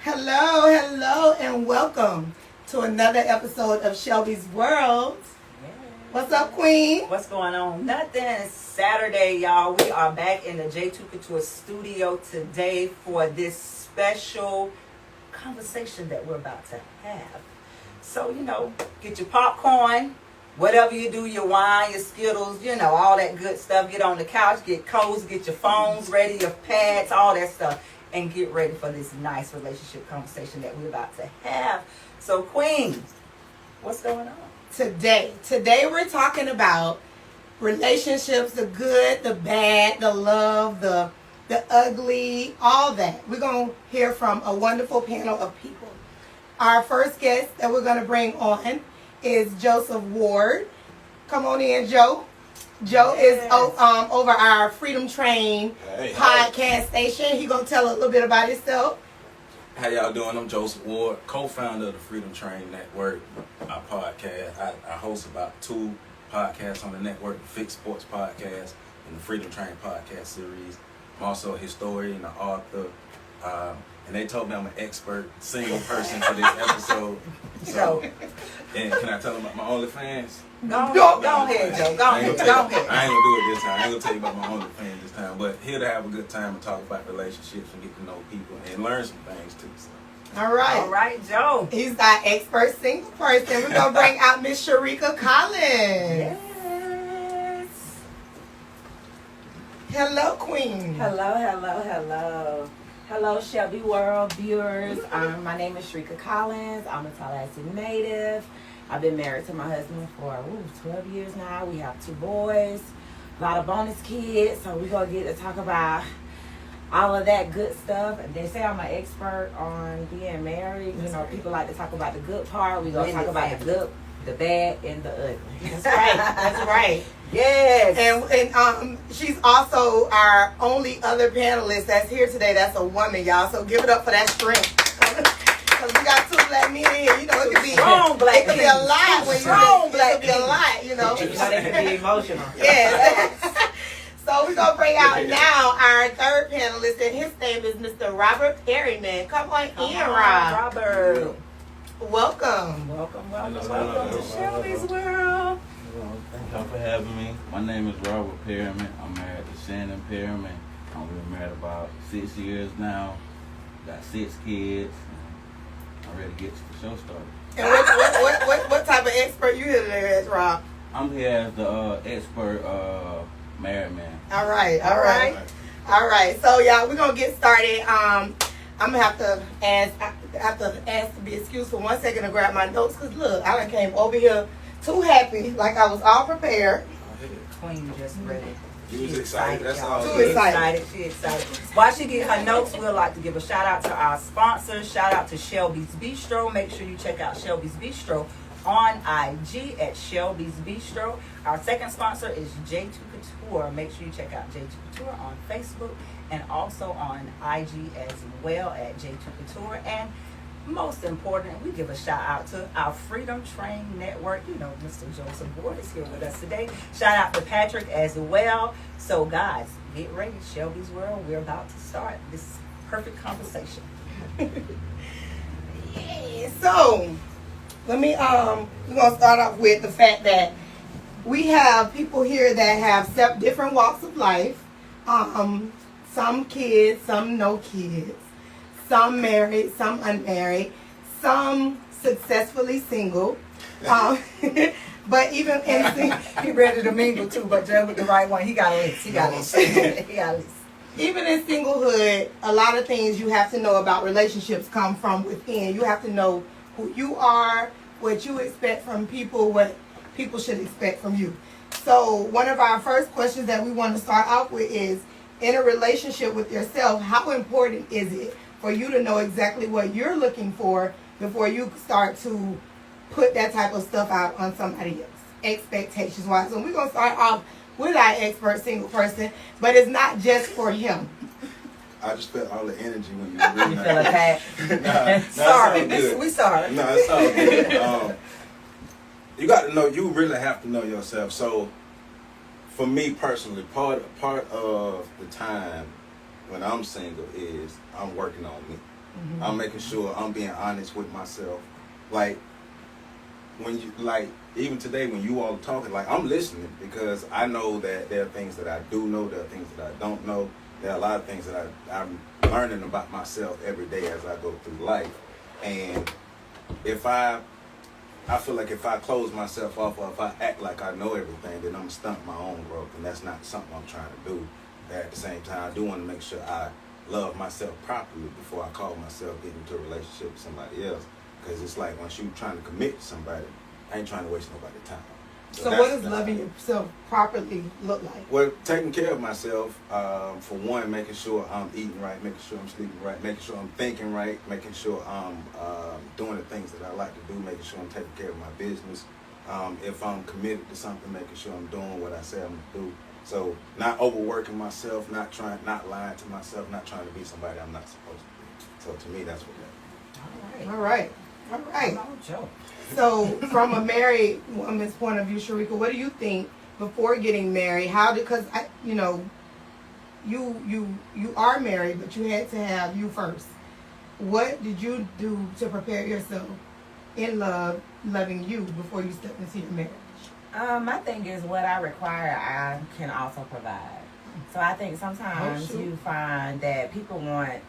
Hello, hello, and welcome to another episode of Shelby's World. What's up, Queen? What's going on? Nothing. It's Saturday, y'all. We are back in the J2 Couture studio today for this special conversation that we're about to have. So, get your popcorn, whatever you do, your wine, your Skittles, all that good stuff. Get on the couch, get cozy, get your phones ready, your pads, all that stuff, and get ready for this nice relationship conversation that we're about to have. So, Queen, what's going on? Today we're talking about relationships, the good, the bad, the love, the ugly, all that. We're going to hear from a wonderful panel of people. Our first guest that we're going to bring on is Joseph Ward. Come on in, Joe. Joe is over our Freedom Train podcast station. He's going to tell a little bit about himself. How y'all doing? I'm Joseph Ward, co-founder of the Freedom Train Network, our podcast. I host about 2 podcasts on the network, the Fix Sports Podcast and the Freedom Train Podcast series. I'm also a historian, an author, and they told me I'm an expert single person for this episode. So, and can I tell them about my OnlyFans? Go ahead, Joe. Go ahead. I ain't gonna do it this time. I ain't gonna tell you about my OnlyFans this time, but here to have a good time and talk about relationships and get to know people and learn some things too. So. All right, Joe. He's our expert single person. We're going to bring out Miss Sherika Collins. Yes. Hello, Queen. Hello. Hello, Shelby World viewers. My name is Sherika Collins. I'm a Tallahassee native. I've been married to my husband for 12 years now. We have 2 boys, a lot of bonus kids. So we're going to get to talk about all of that good stuff. They say I'm an expert on being married. People like to talk about the good part. We're going to talk about the good, the bad, and the ugly. That's right. Yes. And she's also our only other panelist that's here today. That's a woman, y'all. So give it up for that strength. Because we got 2 black men here. It could be strong black men. It could be a lot when it could be a lot, They can be emotional. Yes. So we're going to bring out now our third panelist, and his name is Mr. Robert Perryman. Come on in, Rob. Robert. Welcome. Welcome to Shelby's World. Thank y'all for having me. My name is Robert Perryman. I'm married to Shannon Perryman. We've been married about 6 years now. Got 6 kids. I'm ready to get to the show started. And what type of expert you here today as, Rob? I'm here as the expert married man. All right. So y'all, we're gonna get started. I'm gonna have to ask to be excused for 1 second to grab my notes, because look, I done came over here too happy, like I was all prepared. Queen just ready. You was excited. That's all. Too excited. She excited. While she get her notes, we'd like to give a shout out to our sponsors. Shout out to Shelby's Bistro. Make sure you check out Shelby's Bistro on IG at Shelby's Bistro. Our second sponsor is J2 Couture. Make sure you check out J2 Couture on Facebook and also on IG as well at J2 Couture. And most important, we give a shout out to our Freedom Train Network. Mr. Joseph Ward is here with us today. Shout out to Patrick as well. So guys, get ready. Shelby's World, we're about to start this perfect conversation. Yeah, so let me we're gonna start off with the fact that we have people here that have different walks of life. Some kids, some no kids, some married, some unmarried, some successfully single. But even in He ready to mingle too, but Joe with the right one. He got a list. He got a list. Even in singlehood, a lot of things you have to know about relationships come from within. You have to know who you are, what you expect from people, what people should expect from you. So one of our first questions that we want to start off with is, in a relationship with yourself, how important is it for you to know exactly what you're looking for before you start to put that type of stuff out on somebody else, expectations wise? And we're going to start off with our expert single person, but it's not just for him. I just felt all the energy when you were reading You feel attacked? Sorry. We sorry. No, it's all good. You got to know, you really have to know yourself. So for me personally, part of the time when I'm single is I'm working on me. I'm making sure I'm being honest with myself. Like, when you, like, even today when you all are talking, like, I'm listening because I know that there are things that I do know, there are things that I don't know. There are a lot of things that I'm learning about myself every day as I go through life. And if I feel like if I close myself off or if I act like I know everything, then I'm going to stunt my own growth. And that's not something I'm trying to do. At the same time, I do want to make sure I love myself properly before I call myself getting into a relationship with somebody else. Because it's like once you're trying to commit to somebody, I ain't trying to waste nobody's time. So what does loving yourself properly look like? Well, taking care of myself, for one, making sure I'm eating right, making sure I'm sleeping right, making sure I'm thinking right, making sure I'm doing the things that I like to do, making sure I'm taking care of my business. If I'm committed to something, making sure I'm doing what I say I'm going to do. So not overworking myself, not lying to myself, not trying to be somebody I'm not supposed to be. So to me, that's what that is. All right. Joe. So from a married woman's point of view, Sherika, what do you think before getting married? How did, because you are married, but you had to have you first. What did you do to prepare yourself in loving you before you stepped into your marriage? My thing is what I require, I can also provide. So I think sometimes you find that people want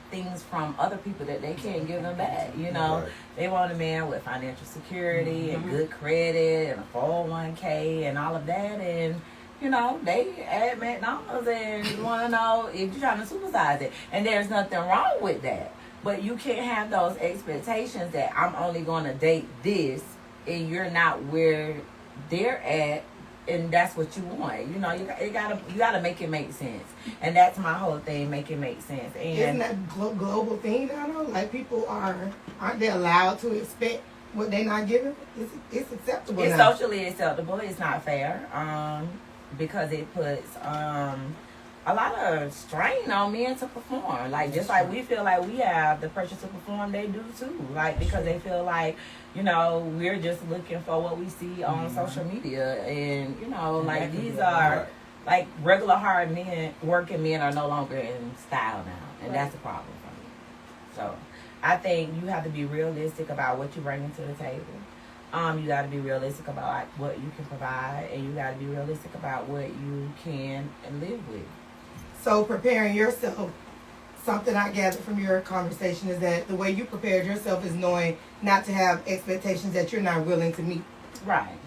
things from other people that they can't give them back. You know, Right. They want a man with financial security and good credit and a 401k and all of that. And, they at McDonald's and want to know if you're trying to supersize it. And there's nothing wrong with that. But you can't have those expectations that I'm only going to date this and you're not where they're at, and that's what you want. You gotta make it make sense, and that's my whole thing. Make it make sense. And isn't that a global thing now? Though? Like people aren't they allowed to expect what they're not given? It's acceptable. It's now. socially acceptable. It's not fair, because it puts a lot of strain on men to perform. Like just like we feel like we have the pressure to perform, they do too. Like because they feel like we're just looking for what we see on social media, and like these are like regular hard men, working men are no longer in style now, and that's a problem for me. So I think you have to be realistic about what you bring to the table. You got to be realistic about what you can provide, and you got to be realistic about what you can live with. So preparing yourself, something I gathered from your conversation is that the way you prepared yourself is knowing not to have expectations that you're not willing to meet. Right.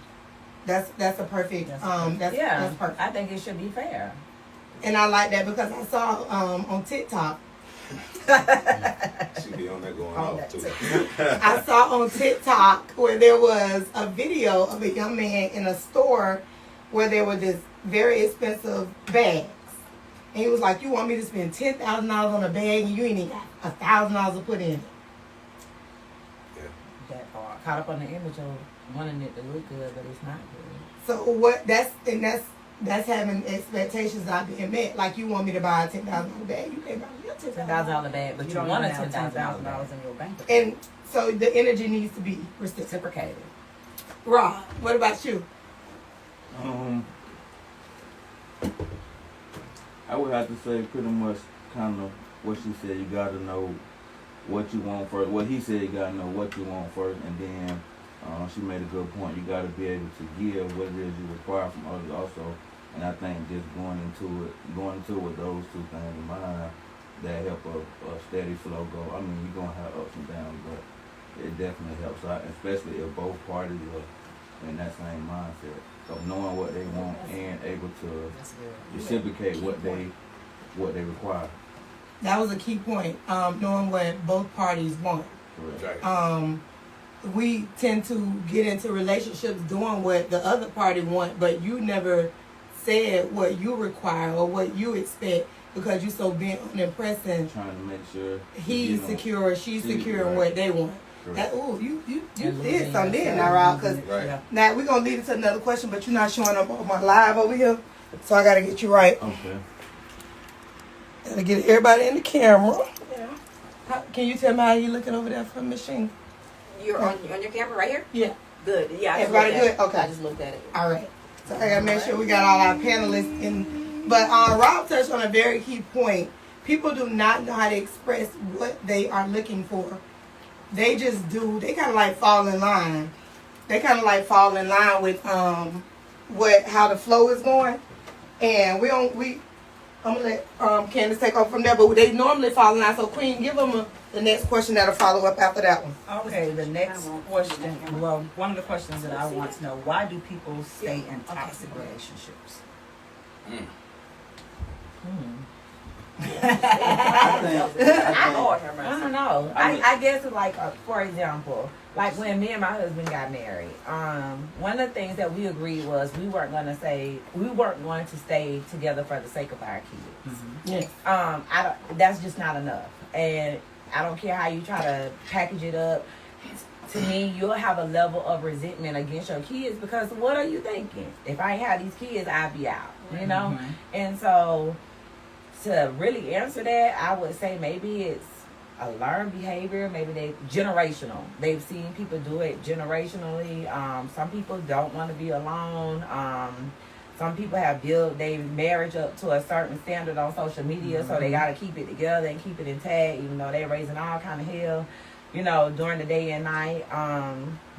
That's a perfect. That's perfect. I think it should be fair. And I like that because I saw on TikTok. She be on there going off too. I saw on TikTok where there was a video of a young man in a store where there were this very expensive bags. And he was like, you want me to spend $10,000 on a bag and you ain't even got $1,000 to put in it. Yeah. That part. Caught up on the image of wanting it to look good, but it's not good. So that's having expectations not being met. Like you want me to buy a $10,000 bag, you can't buy me a $10,000 bag, but you want a $10,000 in your bank account. And so the energy needs to be reciprocated. Rob, what about you? I would have to say pretty much kind of what she said. You got to know what you want first. What he said, you got to know what you want first, and then she made a good point. You got to be able to give what it is you require from others also. And I think just going into it with those two things in mind, that help a steady flow go. I mean, you're going to have ups and downs, but it definitely helps out, especially if both parties are in that same mindset. So knowing what they want and able to reciprocate what they require. That was a key point. Knowing what both parties want. Right. We tend to get into relationships doing what the other party want, but you never said what you require or what you expect because you're so bent on impressing. Trying to make sure he's secure or she's secure in right. what they want. That, you did something there now, Rob, because now we're going to lead into another question, but you're not showing up on my live over here, so I got to get you right. Okay. Got to get everybody in the camera. Yeah. Can you tell me how you looking over there from the machine? You're on your camera right here? Yeah. Good. Yeah. Everybody good? Okay. I just looked at it. All right. So I got to make sure we got all our panelists in. But Rob touched on a very key point people do not know how to express what they are looking for. They just do. They kind of like fall in line. They kind of like fall in line with how the flow is going, and I'm gonna let Candance take over from there. But they normally fall in line. So Queen, give them the next question that'll follow up after that one. Okay, the next question. Well, one of the questions that I want to know: why do people stay in toxic relationships? I don't know. I guess like for example, like when me and my husband got married, one of the things that we agreed was we weren't going to stay together for the sake of our kids. Yes. That's just not enough, and I don't care how you try to package it up. To me, you'll have a level of resentment against your kids because what are you thinking? If I ain't had these kids, I'd be out, you know? And so to really answer that, I would say maybe it's a learned behavior. Maybe generational. They've seen people do it generationally. Some people don't want to be alone. Some people have built their marriage up to a certain standard on social media, so they got to keep it together and keep it intact, even though they're raising all kind of hell, you know, during the day and night.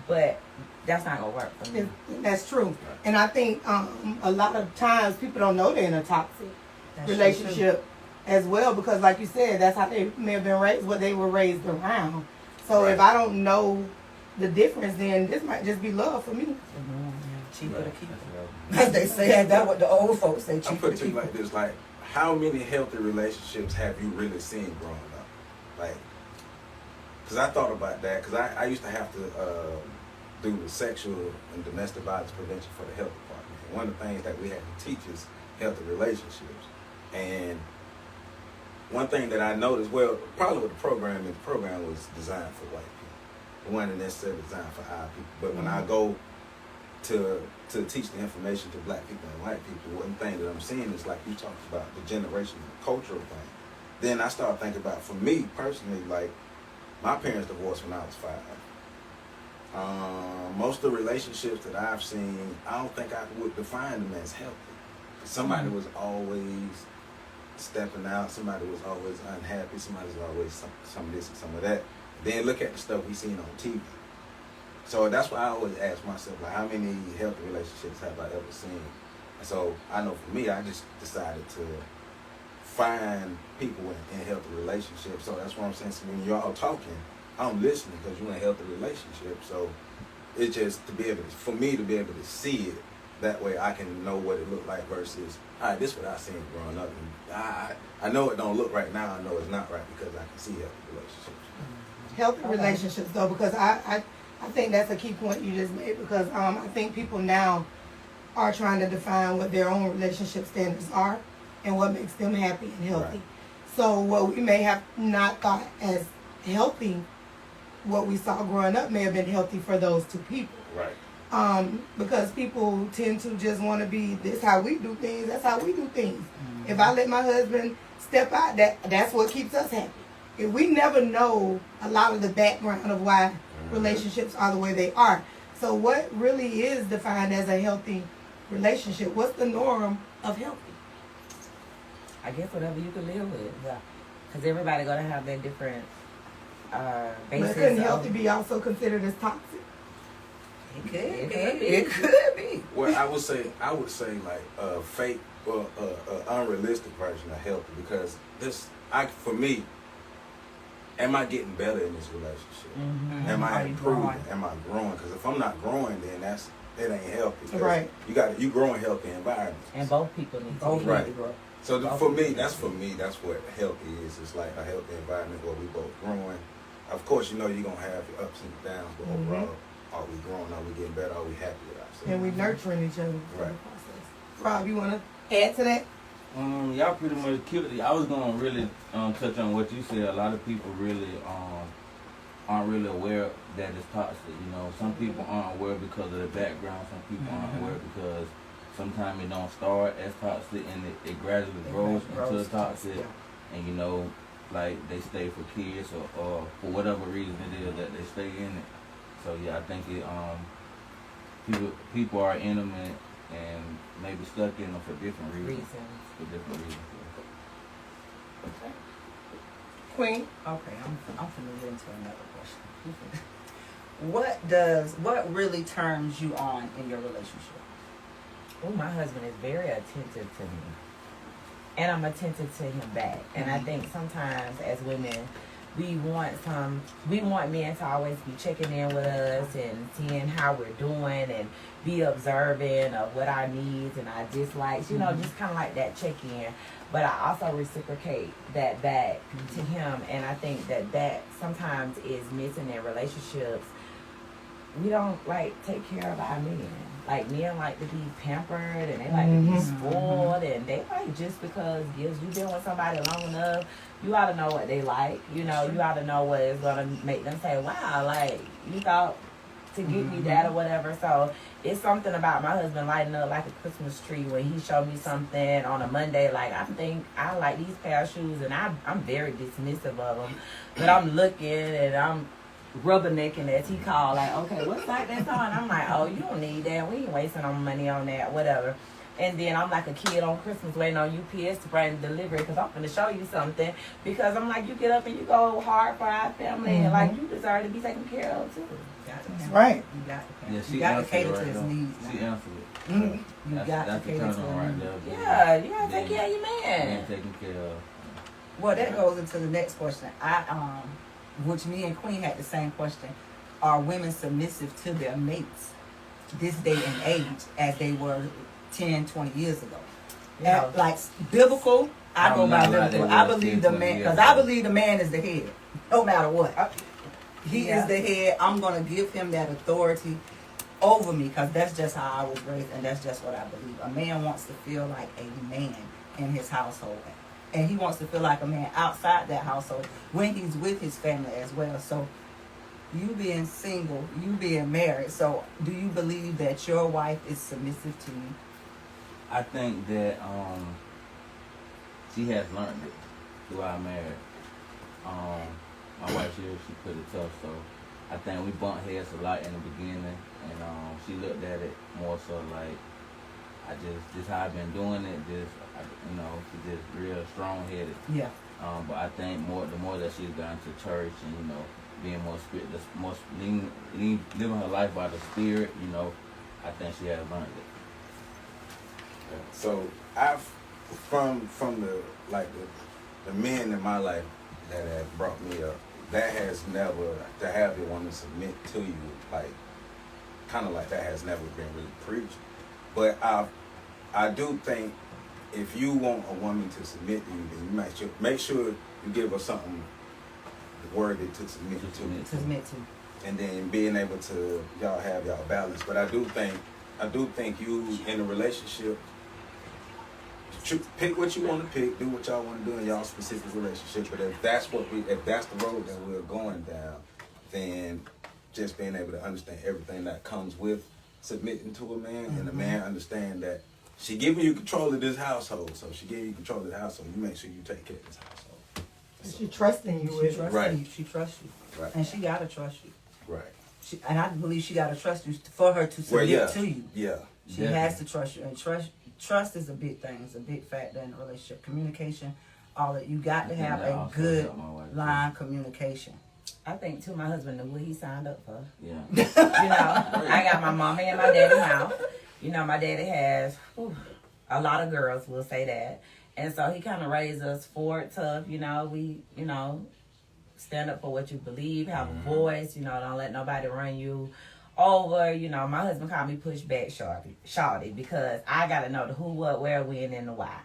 But that's not gonna work for me. That's true. And I think a lot of times people don't know they're in a toxic relationship as well, because like you said, that's how they may have been raised, what they were raised around. So if I don't know the difference, then this might just be love for me. Cheaper to keep it. As they say, that's what the old folks say. I put it to you like this: like, how many healthy relationships have you really seen growing up? Like, because I thought about that, because I used to have to do the sexual and domestic violence prevention for the health department. And one of the things that we had to teach is healthy relationships. And one thing that I noticed, well, probably with the program was designed for white people. It wasn't necessarily designed for our people. But when I go to teach the information to black people and white people, one thing that I'm seeing is, like you talked about, the generational cultural thing. Then I started thinking about, for me personally, like, my parents divorced when I was 5. Most of the relationships that I've seen, I don't think I would define them as healthy. Somebody was always stepping out, somebody was always unhappy, somebody was always some of this and some of that. Then look at the stuff we seen on TV. So that's why I always ask myself, like, how many healthy relationships have I ever seen? And so I know for me, I just decided to find people in healthy relationships. So that's what I'm saying. So when you're all talking, I'm listening because you're in a healthy relationship. So it's just to be able to, for me to be able to see it, that way I can know what it looked like versus, all right, this is what I seen growing up. And I know it don't look right now. I know it's not right because I can see healthy relationships. Healthy relationships, though, because I think that's a key point you just made, because I think people now are trying to define what their own relationship standards are and what makes them happy and healthy. Right. So what we may have not thought as healthy, what we saw growing up may have been healthy for those two people. Right. Because people tend to just want to be, this how we do things, that's how we do things. If I let my husband step out, that's what keeps us happy. If we never know a lot of the background of why relationships are the way they are. So what really is defined as a healthy relationship? What's the norm of healthy? I guess whatever you can live with. Yeah. Because everybody going to have their different basis. But couldn't healthy be also considered as toxic? It could be. Well, I would say like a fake or unrealistic version of healthy, because for me, am I getting better in this relationship? Mm-hmm. Am I improving? Am I growing? Because if I'm not growing, then it ain't healthy. Right. You grow in healthy environments. And both people need to grow. So for me, that's what healthy is. It's like a healthy environment where we both growing. Of course, you're gonna have your ups and downs, but overall, are we growing? Are we getting better? Are we happy with ourselves? And we nurturing each other. Right. Rob, you want to add to that? Y'all pretty much killed it. I was gonna really touch on what you said. A lot of people really aren't really aware that it's toxic. You know, some people aren't aware because of the background. Some people aren't aware because sometimes it don't start as toxic and it gradually grows into toxic. Yeah. And you know, like they stay for kids or for whatever reason it is that they stay in it. So yeah, I think it people are in them and maybe stuck in them for different reasons. Queen. Okay, I'm finna get into another question. What really turns you on in your relationship? Oh, my husband is very attentive to me. And I'm attentive to him back. And I think sometimes as women, we want men to always be checking in with us and seeing how we're doing and be observant of what our needs and our dislikes, you know, just kind of like that check-in. But I also reciprocate that back to him, and I think that sometimes is missing in relationships. We don't like take care of our men. Like, men like to be pampered and they like to be spoiled, and they like just because you've been with somebody long enough, you ought to know what they like. You know, you ought to know what is going to make them say, wow, like, you thought to give me that or whatever. So it's something about my husband lighting up like a Christmas tree when he showed me something on a Monday. Like, I think I like these pair of shoes, and I'm very dismissive of them. But I'm looking and I'm rubbernecking, as he called, like, okay, what's like that's on? I'm like, oh, you don't need that. We ain't wasting our money on that, whatever. And then I'm like a kid on Christmas waiting on UPS to bring delivery because I'm going to show you something. Because I'm like, you get up and you go hard for our family, and like, you deserve to be taken care of too. That's right. You got to, Yeah, you got to cater to right his now. needs. She now. answered it. You got to That's the cater to turn on his right needs. there. Yeah, you gotta take care of your man. Being taken care of. Well, that goes into the next question. Which me and Queen had the same question. Are women submissive to their mates this day and age as they were 10, 20 years ago? No. Like biblical, I go by not like biblical. they I were believe 10, the 20 man, years because ago. I believe the man is the head, no matter what. He Yeah. is the head. I'm going to give him that authority over me because that's just how I was raised, and that's just what I believe. A man wants to feel like a man in his household, and he wants to feel like a man outside that household when he's with his family as well. So you being single, you being married, so do you believe that your wife is submissive to you? I think that she has learned it through our marriage. My wife here, she put it tough, so I think we bumped heads a lot in the beginning, and she looked at it more so like just how I've been doing it, she's just real strong headed. Yeah. But I think the more that she's gone to church and being more living her life by the Spirit, I think she has learned it. So I've from the men in my life that have brought me up, that has never, to have your woman submit to you, like kind of like that has never been really preached. But I do think if you want a woman to submit to you, then you make sure you give her something worthy to submit to. Submit to. And then being able to y'all have y'all balance. But I do think you in a relationship, pick what you want to pick, do what y'all want to do in y'all specific relationship. But if that's the road that we're going down, then just being able to understand everything that comes with submitting to a man, and the man understand that she giving you control of this household, so she gave you control of the household. You make sure you take care of this household. She trusting you She with trusts Right. you. She trusts you. Right. And she gotta trust you. Right. And I believe she gotta trust you for her to submit to you. Yeah. She has to trust you, and trust is a big thing. It's a big factor in a relationship. Communication, all that. You got to have a good line communication. I think too, my husband knew what he signed up for. Yeah. I got my mama and my daddy now. My daddy has a lot of girls, we'll say that. And so he kind of raised us forward tough. We, stand up for what you believe, have a voice, don't let nobody run you over. My husband called me pushback shawty because I got to know the who, what, where, when, and the why.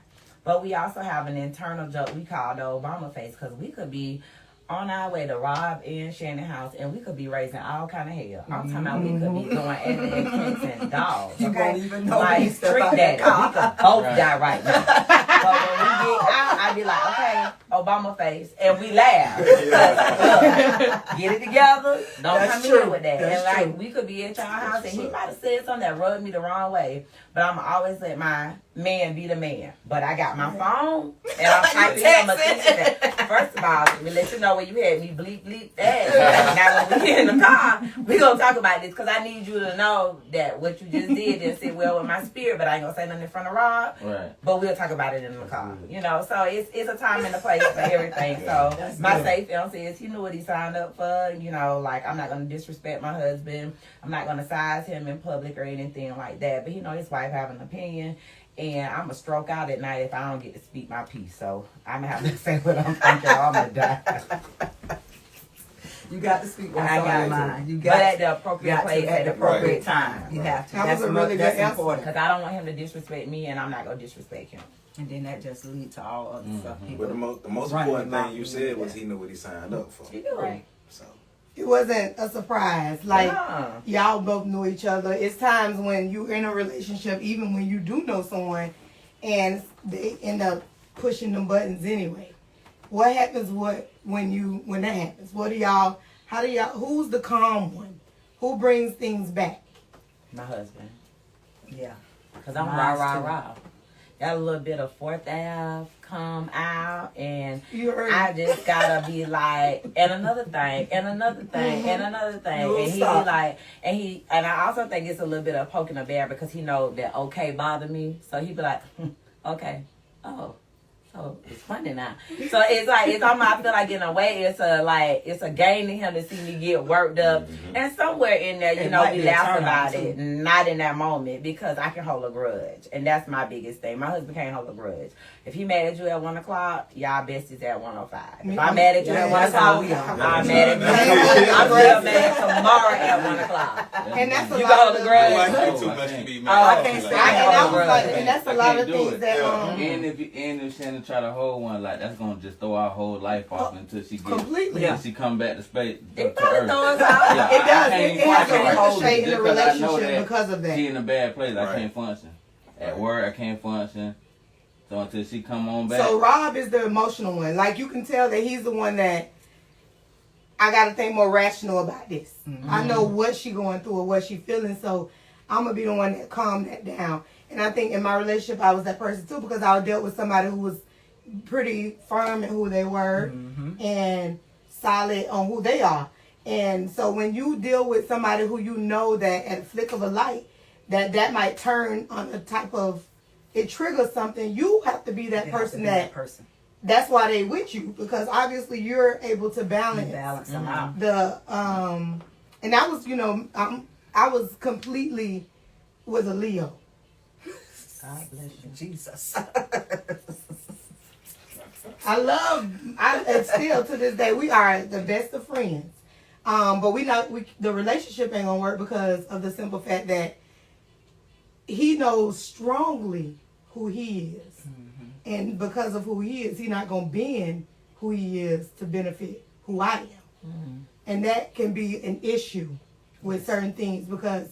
But we also have an internal joke we call the Obama face, because we could be on our way to Rob and Shannon house, and we could be raising all kind of hell. I'm talking about we could be going at the cats and dogs. You won't even know like these stuff street out daddy. there. We could both die right now. But when we get out, I be like, okay, Obama face, and we laugh. Look, get it together. Don't That's come true. in with that. That's and true. we could be at y'all house, and he might have said something that rubbed me the wrong way, but I'm always let my man be the man. But I got my phone, and I'm typing him attention. First of all, let me let you know where you had me bleep that. Now when we get in the car, we gonna talk about this, because I need you to know that what you just did didn't sit well with my spirit, but I ain't gonna say nothing in front of Rob. Right. But we'll talk about it in the car. So it's a time and a place for everything. So That's my good. safe answer is he knew what he signed up for. You know, like I'm not gonna disrespect my husband. I'm not gonna size him in public or anything like that. But he know his wife have an opinion. And I'm going to stroke out at night if I don't get to speak my piece. So I'm going to have to say what I'm thinking or I'm going to die. You got to speak what's I on got your to. mind. You But got at the appropriate place, at the appropriate time. You have to. That was That's a really good that's answer. important. Because I don't want him to disrespect me, and I'm not going to disrespect him. And then that just leads to all other stuff. But People the most running important their mouth thing you to said do was that. he knew what he signed up for. You do. Right. So It wasn't a surprise. Like, Nah. y'all both know each other. It's times when you're in a relationship, even when you do know someone, and they end up pushing them buttons anyway. What happens when that happens? Who's the calm one? Who brings things back? My husband. Yeah. Because I'm Mine's rah, too. rah, rah. Got a little bit of 4th Ave come out, and You heard I just gotta be like, and another thing, and another thing, and another thing. You And he be stop. like, and I also think it's a little bit of poking a bear because he know that okay bother me. So he be like, okay, oh, so it's funny now. So it's like, it's almost, I feel like in a way, it's a game to him to see me get worked up. And somewhere in there, It know, might we be a laugh turn-on, about too. it. Not in that moment because I can hold a grudge. And that's my biggest thing. My husband can't hold a grudge. If he mad at you at 1 o'clock, y'all besties at 1:05. If I'm mad at you at 1 That's how o'clock, we are. I'm mad at you. I'm still mad tomorrow at 1 o'clock. And that's a You lot got of the the- grudge? you like Oh, you too I much to can't. be Oh, mad. I can't Like, stand And I was like, I and that's a can't lot of do things it. that And if Shannon try to hold one, like that's gonna just throw our whole life off until she gets completely. Yeah. until she come back to space. It to probably Earth. throws out. Yeah, It does. I It can't has a function ricochet right in the just 'cause I know relationship that because of that. She in a bad place. I Right. can't function. At work, I can't function. So until she come on back. So Rob is the emotional one. Like you can tell that he's the one that I gotta think more rational about this. I know what she going through or what she feeling, so I'm gonna be the one that calm that down. And I think in my relationship I was that person too because I dealt with somebody who was pretty firm in who they were and solid on who they are. And so when you deal with somebody who you know that at a flick of a light that might turn on a type of it triggers something, you have to be that You have to person be that person. that's why they with you because obviously you're able to You balance balance them out. the and I was I was completely with a Leo. God bless you. Jesus. And still to this day we are the best of friends. But the relationship ain't gonna work because of the simple fact that he knows strongly who he is. And because of who he is, he's not gonna bend who he is to benefit who I am. And that can be an issue with certain things because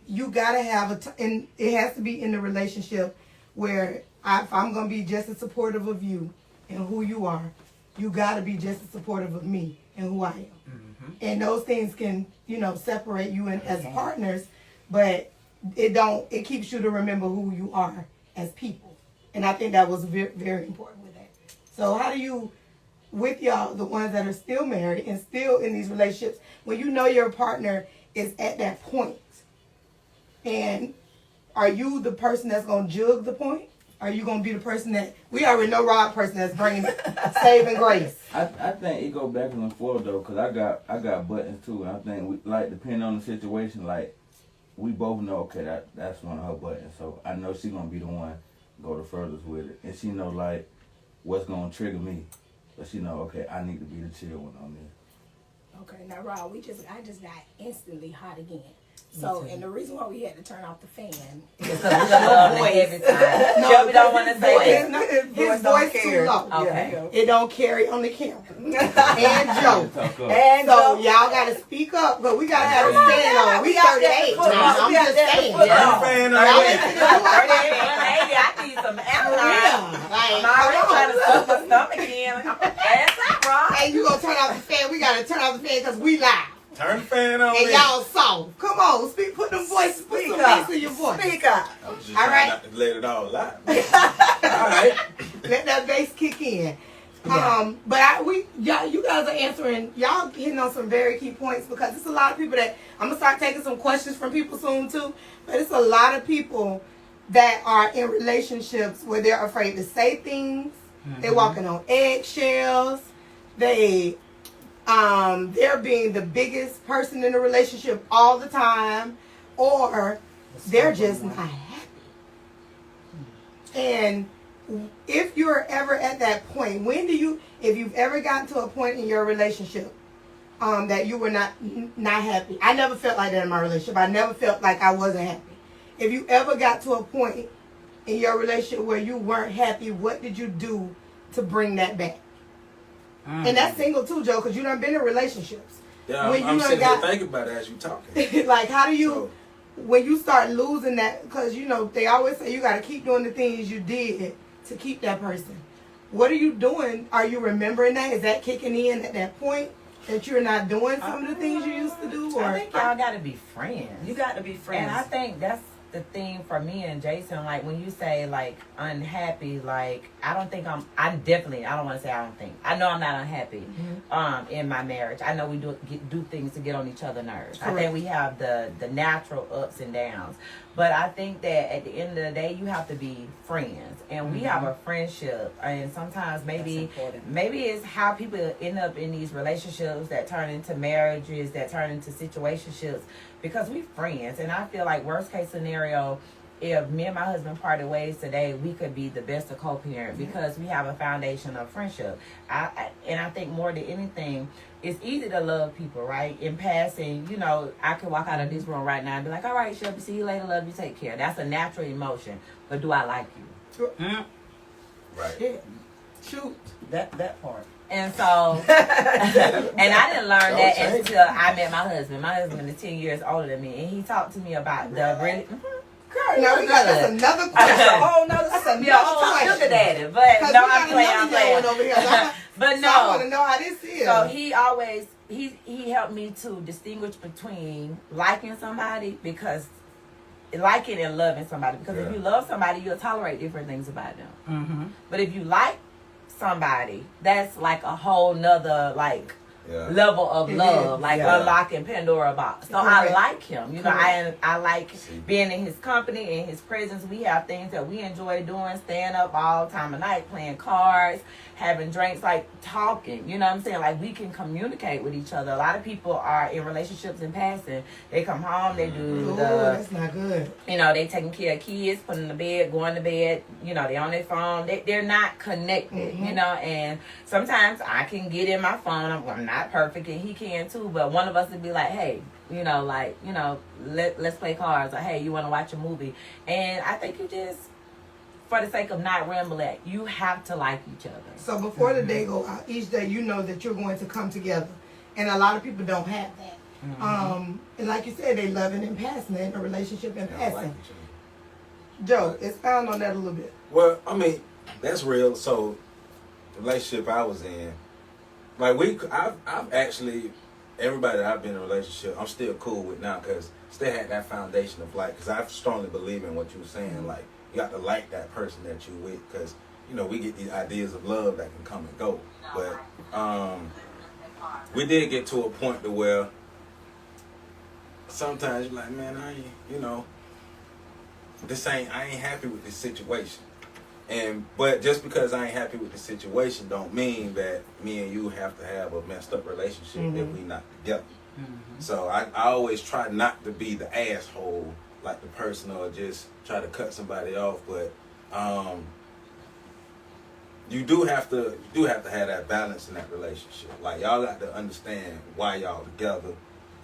you gotta have and it has to be in the relationship where if I'm gonna be just as supportive of you and who you are, you gotta be just as supportive of me and who I am. And those things can, separate you as partners, but it keeps you to remember who you are as people. And I think that was very, very important with that. So how do you, with y'all, the ones that are still married and still in these relationships, when you know your partner is at that point, and are you the person that's going to jug the point? Are you going to be the person that, we already know Rob person that's bringing saving grace? I think it go back and forth though, cause I got buttons too, and I think we depending on the situation, like we both know okay that's one of her buttons, so I know she gonna be the one go the furthest with it, and she know like what's gonna trigger me, but she know okay I need to be the chill one on this. Okay, now Rob, I just got instantly hot again. So, and the reason why we had to turn off the fan Because we love him every time. Shelby don't want to say that. His voice too low. Okay. It don't carry on the camera. And Joe. Talk up. And So y'all gotta speak up, but we gotta have a stand on. We 38 now. I'm just saying. Yeah. Fan Y'all already. ain't finna do it. 38, 180, I need some appetite. Like, I'm already come trying to on. stuff my stomach in. Ass up, Rob. Hey, you gonna turn off the fan? We gotta turn off the fan because we live. Turn the fan on. And in. y'all soft. Come on, put them voices, put some bass in your voice. Speak up. I was just All trying right. not to let it all out. All right. Let that bass kick in. But you guys are answering, y'all hitting on some very key points because it's a lot of people that, I'm going to start taking some questions from people soon too, but it's a lot of people that are in relationships where they're afraid to say things They walking on eggshells. They're being the biggest person in the relationship all the time, or they're just not happy. And if you're ever at that point, if you've ever gotten to a point in your relationship that you were not happy. I never felt like that in my relationship. I never felt like I wasn't happy. If you ever got to a point in your relationship where you weren't happy, what did you do to bring that back? And that's single too, Joe, because you done been in relationships. Yeah, I'm sitting here thinking about it as you talking. Like, how do you, when you start losing that, because, you know, they always say you got to keep doing the things you did to keep that person. What are you doing? Are you remembering that? Is that kicking in at that point? That you're not doing some of the things you used to do? Or I think y'all got to be friends. You got to be friends. And I think that's the thing for me and Jason. Like, when you say, like, unhappy, like, I don't want to say I don't think. I know I'm not unhappy in my marriage. I know we do things to get on each other's nerves. Correct. I think we have the natural ups and downs. But I think that at the end of the day, you have to be friends. And we have a friendship. And sometimes maybe it's how people end up in these relationships that turn into marriages, that turn into situationships, because we friends. And I feel like worst case scenario, if me and my husband parted ways today, we could be the best of co-parent because we have a foundation of friendship. And I think more than anything, it's easy to love people, right? In passing, you know, I could walk out of this room right now and be like, all right, Shelby, see you later, love you, take care. That's a natural emotion. But do I like you? Right. Yeah. Shoot. That part. And so, and I didn't learn that until I met my husband. My husband is 10 years older than me, and he talked to me about the really... Girl, now that's another question. That's another sugar daddy. But no, I'm playing. Over here. But no, so I want to know how this is. So he always he helped me to distinguish between liking somebody, because liking and loving somebody. Because if you love somebody, you'll tolerate different things about them. But if you like somebody, that's like a whole nother level of love, unlocking Pandora box. So I like him. You know, I like being in his company, in his presence. We have things that we enjoy doing, staying up all time of night, playing cards, having drinks, like talking. You know what I'm saying? Like, we can communicate with each other. A lot of people are in relationships in passing. They come home, they do that's not good. You know, they taking care of kids, putting them to bed, going to bed. You know, they on their phone. They're not connected. You know, and sometimes I can get in my phone. I'm not perfect, and he can too. But one of us would be like, hey, let's play cards, or hey, you want to watch a movie? And I think you just, for the sake of not rambling, you have to like each other. So before the day go out, each day you know that you're going to come together, and a lot of people don't have that. And like you said, they loving and passing, in a relationship and passing. Joe, expound on that a little bit. Well, I mean, that's real. So the relationship I was in, like I've actually, everybody that I've been in a relationship, I'm still cool with now, because still had that foundation of because I strongly believe in what you were saying. Like, you got to like that person that you with, because, you know, we get these ideas of love that can come and go. But we did get to a point to where sometimes you're like, man, I ain't happy with this situation. But just because I ain't happy with the situation don't mean that me and you have to have a messed up relationship if we not together. So I always try not to be the asshole, like the person, or just try to cut somebody off. But you do have to have that balance in that relationship. Like, y'all got to understand why y'all together.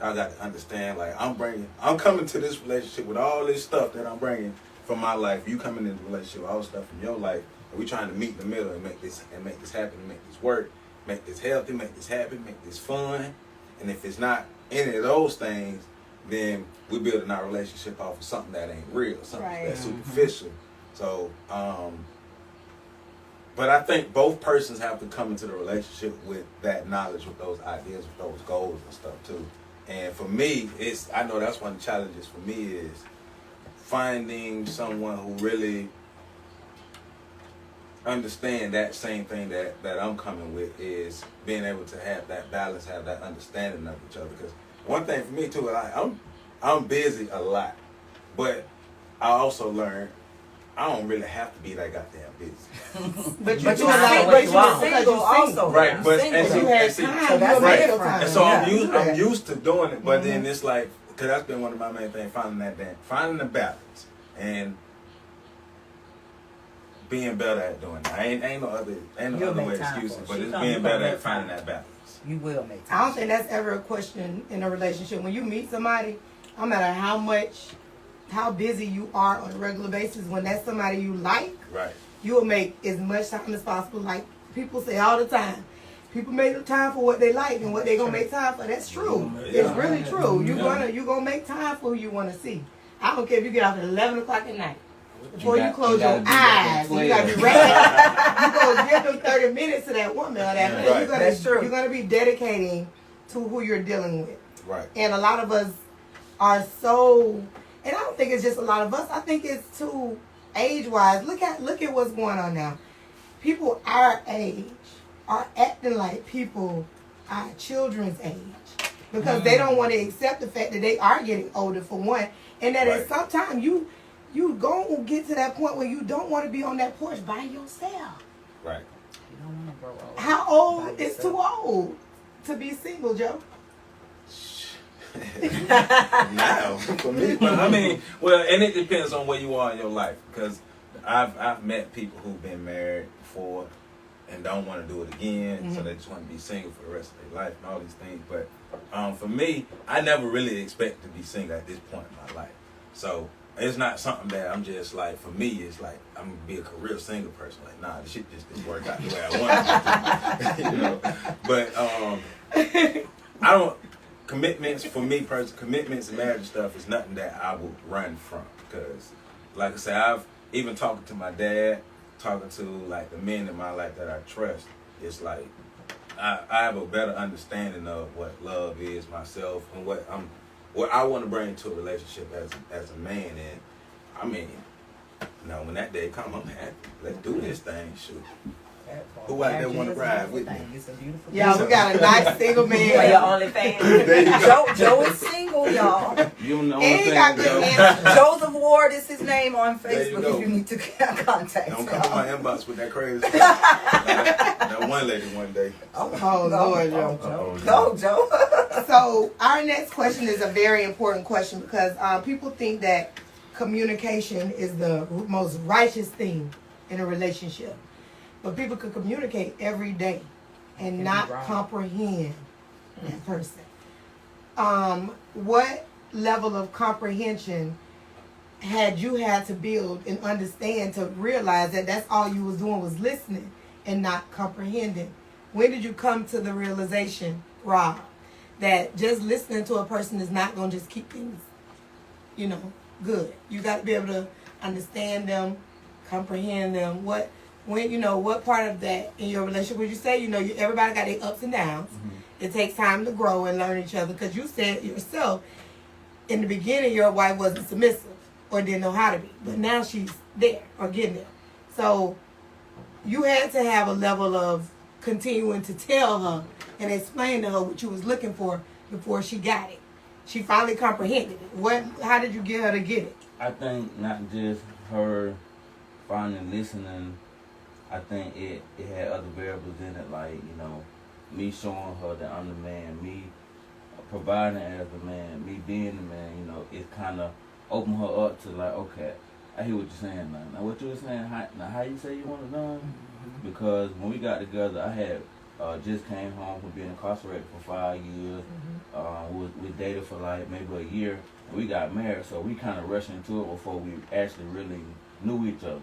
Y'all got to understand, like, I'm coming to this relationship with all this stuff that I'm bringing from my life. You coming into the relationship with all this stuff from your life, and we trying to meet in the middle and make this happen, make this work, make this healthy, make this happy, make this fun. And if it's not any of those things, then we're building our relationship off of something that ain't real, something that's superficial. So, but I think both persons have to come into the relationship with that knowledge, with those ideas, with those goals and stuff too. And for me, I know that's one of the challenges for me, is finding someone who really understand that same thing that I'm coming with, is being able to have that balance, have that understanding of each other. Because one thing for me too, I'm busy a lot, but I also learned I don't really have to be that goddamn busy. But But you you're allow single, what you're you want single because you're also. single. Right, You're but single. and see, You had and see, time. So that's you right. had time. And so Yeah, you I'm had- used to doing it, but then it's like, cause that's been one of my main things, finding the balance and being better at doing it. Ain't no other You'll way make time excuses, for it. but She it's come, being you better gonna at make finding time. that balance. You will make I don't time. think that's ever a question in a relationship. When you meet somebody, no matter how busy you are on a regular basis, when that's somebody you like, Right. you will make as much time as possible. Like people say all the time, people make time for what they like and what they gonna make time for. That's true. Yeah. It's really true. You Yeah. gonna make time for who you want to see. I don't care if you get off at 11 o'clock at night. Before you got- close you gotta your be back at eyes, you gotta be 12. ready. You gonna give them 30 minutes to that woman or that man. Right. That's true. You're gonna be dedicating to who you're dealing with. Right. And a lot of us are so, and I don't think it's just a lot of us. I think it's too age-wise. Look at what's going on now. People our age are acting like people our children's age because they don't want to accept the fact that they are getting older for one, and that Right. at some time you gonna get to that point where you don't want to be on that porch by yourself. Right. You don't want to grow old. How old is too old to be single, Joe? Now for me, but I mean, well, and it depends on where you are in your life because I've met people who've been married before and don't want to do it again, so they just want to be single for the rest of their life and all these things. But for me, I never really expect to be single at this point in my life, so it's not something that I'm just like. For me, it's like I'm gonna be a career single person. Like, nah, this shit just didn't work out the way I wanted it to, you know. But I don't. Commitments for me personally, commitments and marriage stuff is nothing that I would run from because, like I said, I've even talking to my dad, talking to like the men in my life that I trust. It's like I have a better understanding of what love is myself and what I want to bring to a relationship as a man. And I mean, you know, when that day come, I'm happy. Let's do this thing. Shoot. Who out there want to ride with me? It's a beautiful Yeah, we got a nice single For your man. OnlyFans. There you go. Joe is single, y'all. You know what And he got I'm good saying? answers. Joseph Ward is his name on There you Facebook go. if you need to contact Don't him. come in my inbox with that crazy stuff. That one lady one day. Oh, Lord, Joe. Go, Joe. So our next question is a very important question because people think that communication is the most righteous thing in a relationship. But people could communicate every day and be not wrong. comprehend that person. What level of comprehension had you had to build and understand to realize that that's all you was doing was listening and not comprehending? When did you come to the realization, Rob, that just listening to a person is not going to just keep things, you know, good? You got to be able to understand them, comprehend them. What part of that in your relationship would you say? You know, everybody got their ups and downs. It takes time to grow and learn each other because you said yourself in the beginning your wife wasn't submissive or didn't know how to be, but now she's there or getting there. So you had to have a level of continuing to tell her and explain to her what you was looking for before she got it. She finally comprehended it. How did you get her to get it? I think not just her finally listening. I think it had other variables in it, like, you know, me showing her that I'm the man, me providing as the man, me being the man, you know, it kind of opened her up to like, okay, I hear what you're saying now. Now what you were saying, how you say you want it done? Because when we got together, I had just came home from being incarcerated for 5 years. We dated for like maybe a year, and we got married, so we kind of rushed into it before we actually really knew each other.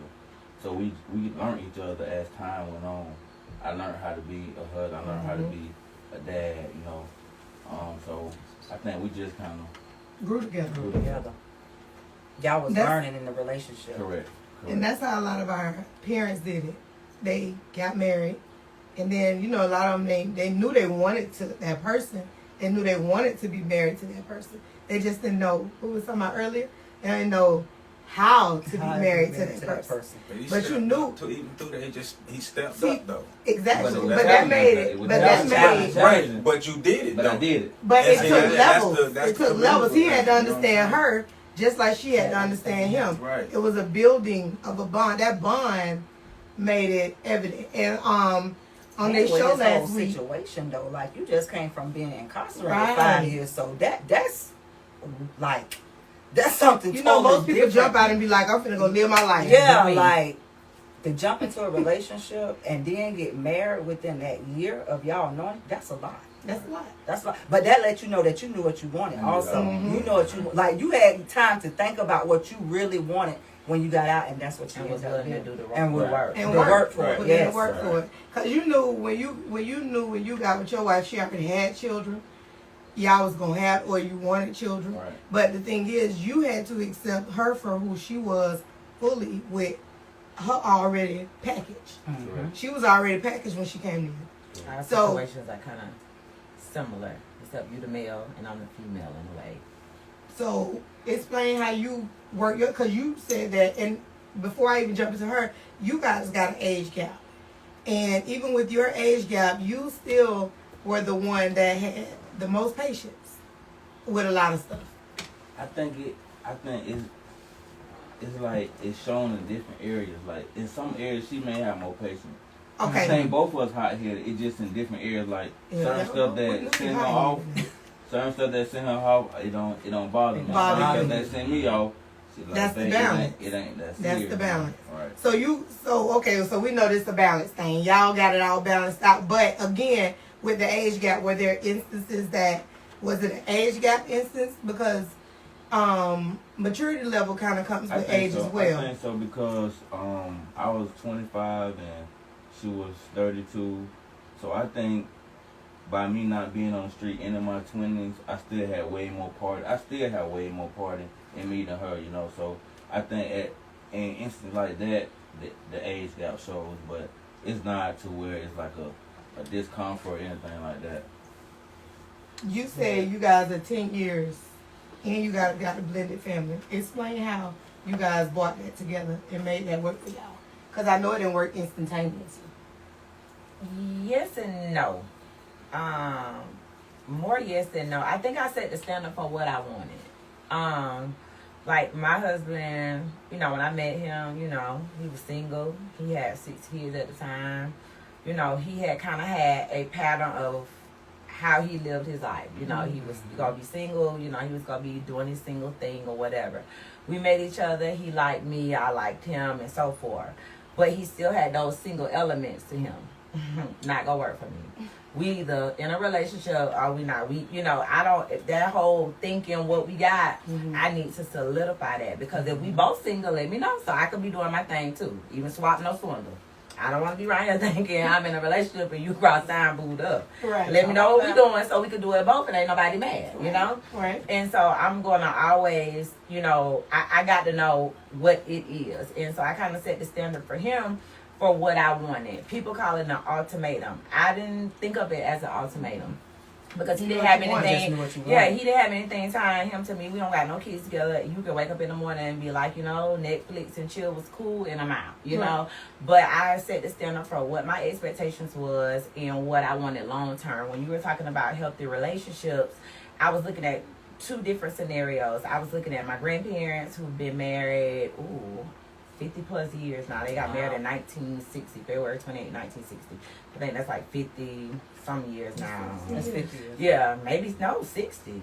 So we learned each other as time went on. I learned how to be a husband. I learned how to be a dad, you know. So I think we just kind of Grew together. Together. Y'all was That's- learning in the relationship. correct. And that's how a lot of our parents did it. They got married, and then, you know, a lot of them, they knew they wanted to that person. They knew they wanted to be married to that person. They just didn't know, what we was talking about earlier, they didn't know how to be How married to that person. He But you stepped knew. up to even through that, he stepped See, up though. Exactly. But it was But that challenging, made but it. it was But that challenging. made. Right, but you did it But though. I did it. But it And see, took that's levels. the It took commendable levels. He had to thing, you know what I'm understand saying? her just like she had to understand him. Right. It was a building of a bond. That bond made it evident. And on their With show this whole last week, situation though, like you just came from being incarcerated Right. 5 years, so that's like that's something. you know, totally most people different. jump out and be like, I'm finna go live my life. Yeah, Right. like to jump into a relationship and then get married within that year of y'all knowing, that's a lot. That's a lot. That's a lot. But that let you know that you knew what you wanted. Also, Mhm. you know what you like. You had time to think about what you really wanted when you got out, and that's what you And was ended up willing to doing. do the And work. work. And The work. work for Right. it. Put in Yes. the work for it. Cause you knew when you got with your wife, she already had children. Y'all was gonna have, or you wanted children. Right. But the thing is, you had to accept her for who she was fully with her already packaged. Mhm. She was already packaged when she came in. Our So- situations are kind of similar, except you the male and I'm the female in a way. So explain how you work your, cause you said that, and before I even jump into her, you guys got an age gap. And even with your age gap, you still were the one that had the most patience with a lot of stuff. I think it's like it's shown in different areas. Like in some areas she may have more patience. I Okay. think both of us hot headed. It's just in different areas. Like certain stuff that send her off, certain stuff that send her off, it don't bother me. Bother Certain you. stuff that send me off, she like, That's the "Babe, balance. It ain't that That's serious." the balance. Right. So we know this a balance thing. Y'all got it all balanced out. But again, with the age gap, were there instances that, was it an age gap instance? Because maturity level kind of comes I with think age so. as well. I think so because I was 25 and she was 32. So I think by me not being on the street and in my 20s, I still had way more party. I still have way more party in me than her, you know. So I think in instances like that, the age gap shows, but it's not to where it's like a discomfort or anything like that. You said you guys are 10 years and you got a blended family. Explain how you guys brought that together and made that work for y'all. Because I know it didn't work instantaneously. Yes and no. More yes than no. I think I set the standard for what I wanted. Like my husband, you know, when I met him, you know, he was single. He had 6 kids at the time. You know, he had kind of had a pattern of how he lived his life. You know, he was going to be single. You know, he was going to be doing his single thing or whatever. We met each other. He liked me. I liked him and so forth. But he still had those single elements to him. Not going to work for me. We either in a relationship or we not. We, you know, I don't, that whole thinking what we got, I need to solidify that. Because if we both single, let me know so I could be doing my thing too. Even swap, no swindle. I don't want to be right here thinking I'm in a relationship and you cross time booed up. Right. Let me know what we doing so we can do it both and ain't nobody mad, you know? Right. And so I'm going to always, you know, I got to know what it is. And so I kind of set the standard for him for what I wanted. People call it an ultimatum. I didn't think of it as an ultimatum. Because he didn't have anything. Yeah, he didn't have anything tying him to me. We don't got no kids together. You can wake up in the morning and be like, you know, Netflix and chill was cool and I'm out. You know? But I set the standard for what my expectations was and what I wanted long term. When you were talking about healthy relationships, I was looking at 2 different scenarios. I was looking at my grandparents who've been married, 50 plus years now. They got married in 1960, February 28, 1960. I think that's like 50 some years now. That's 50 years. Yeah, maybe, no, 60.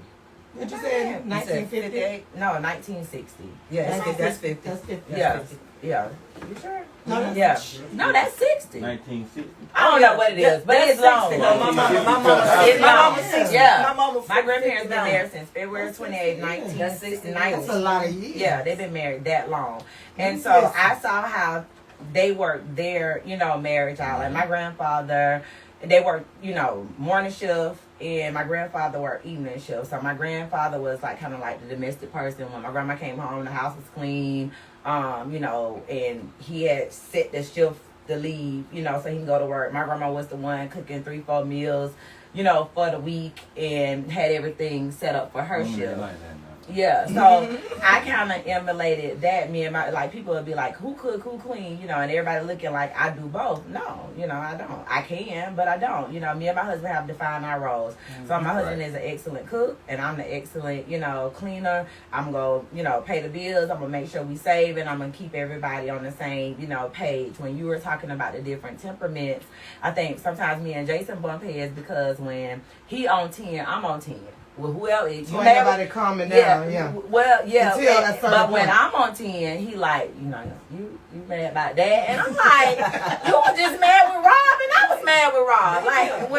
What you said? 1950? 58? No, 1960. Yeah, that's 50. That's 50. Yeah, yeah. You sure? No, that's Yeah. No, that's 60. 1960. I don't know what it is, but That's it's long. 60. No, my It's mama long. 60. Yeah. My mama My grandparents been 59. married since February 28, That's 60. 1960. That's a lot of years. Yeah, they've been married that long. And so Yes. I saw how they worked their, you know, marriage out. Like my grandfather, they worked, you know, morning shift, and my grandfather worked evening shift. So my grandfather was like kind of like the domestic person. When my grandma came home, the house was clean, you know, and he had set the shift to leave, you know, so he can go to work. My grandma was the one cooking 3-4 meals, you know, for the week and had everything set up for her shift. Like that now. Yeah, so I kind of emulated that. Me and my, like, people would be like, who cook, who clean, you know, and everybody looking like I do both. No, you know, I don't. I can, but I don't. You know, me and my husband have defined our roles. So my husband is an excellent cook, and I'm the excellent, you know, cleaner. I'm going to, you know, pay the bills. I'm going to make sure we save, and I'm going to keep everybody on the same, you know, page. When you were talking about the different temperaments, I think sometimes me and Jason bump heads because when he on 10, I'm on 10. Well, whoever is, So ain't nobody calming down, yeah. Well, yeah, Until a certain but when point. I'm on 10, he like, you know, you mad about that, and I'm like, you were just mad with Rob, and I was mad with Rob. Like,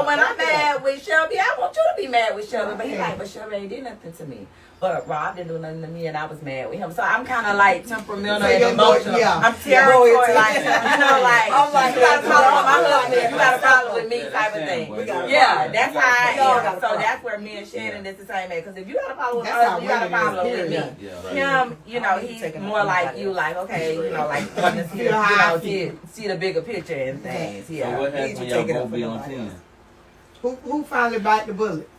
when I'm mad with Shelby, I want you to be mad with Shelby, but he like, but Shelby ain't did nothing to me. But Rob didn't do nothing to me, and I was mad with him. So I'm kind of like temperamental So and you're emotional. yeah. I'm territorial, Yeah. like, you know, like, I'm like, you got a problem with my yeah. husband, you got a problem with me, type of thing. Yeah, that's how I am. So that's where me and Shannon is the same age. Because if you got a problem with That's us, how you got a women problem is, with me. period. Yeah, Him, you know, he's more like you, like, okay, you know, like, want to see, Feel how I see the bigger picture and things. So Yeah. what happens when y'all both be on 10? Who finally bite the bullet?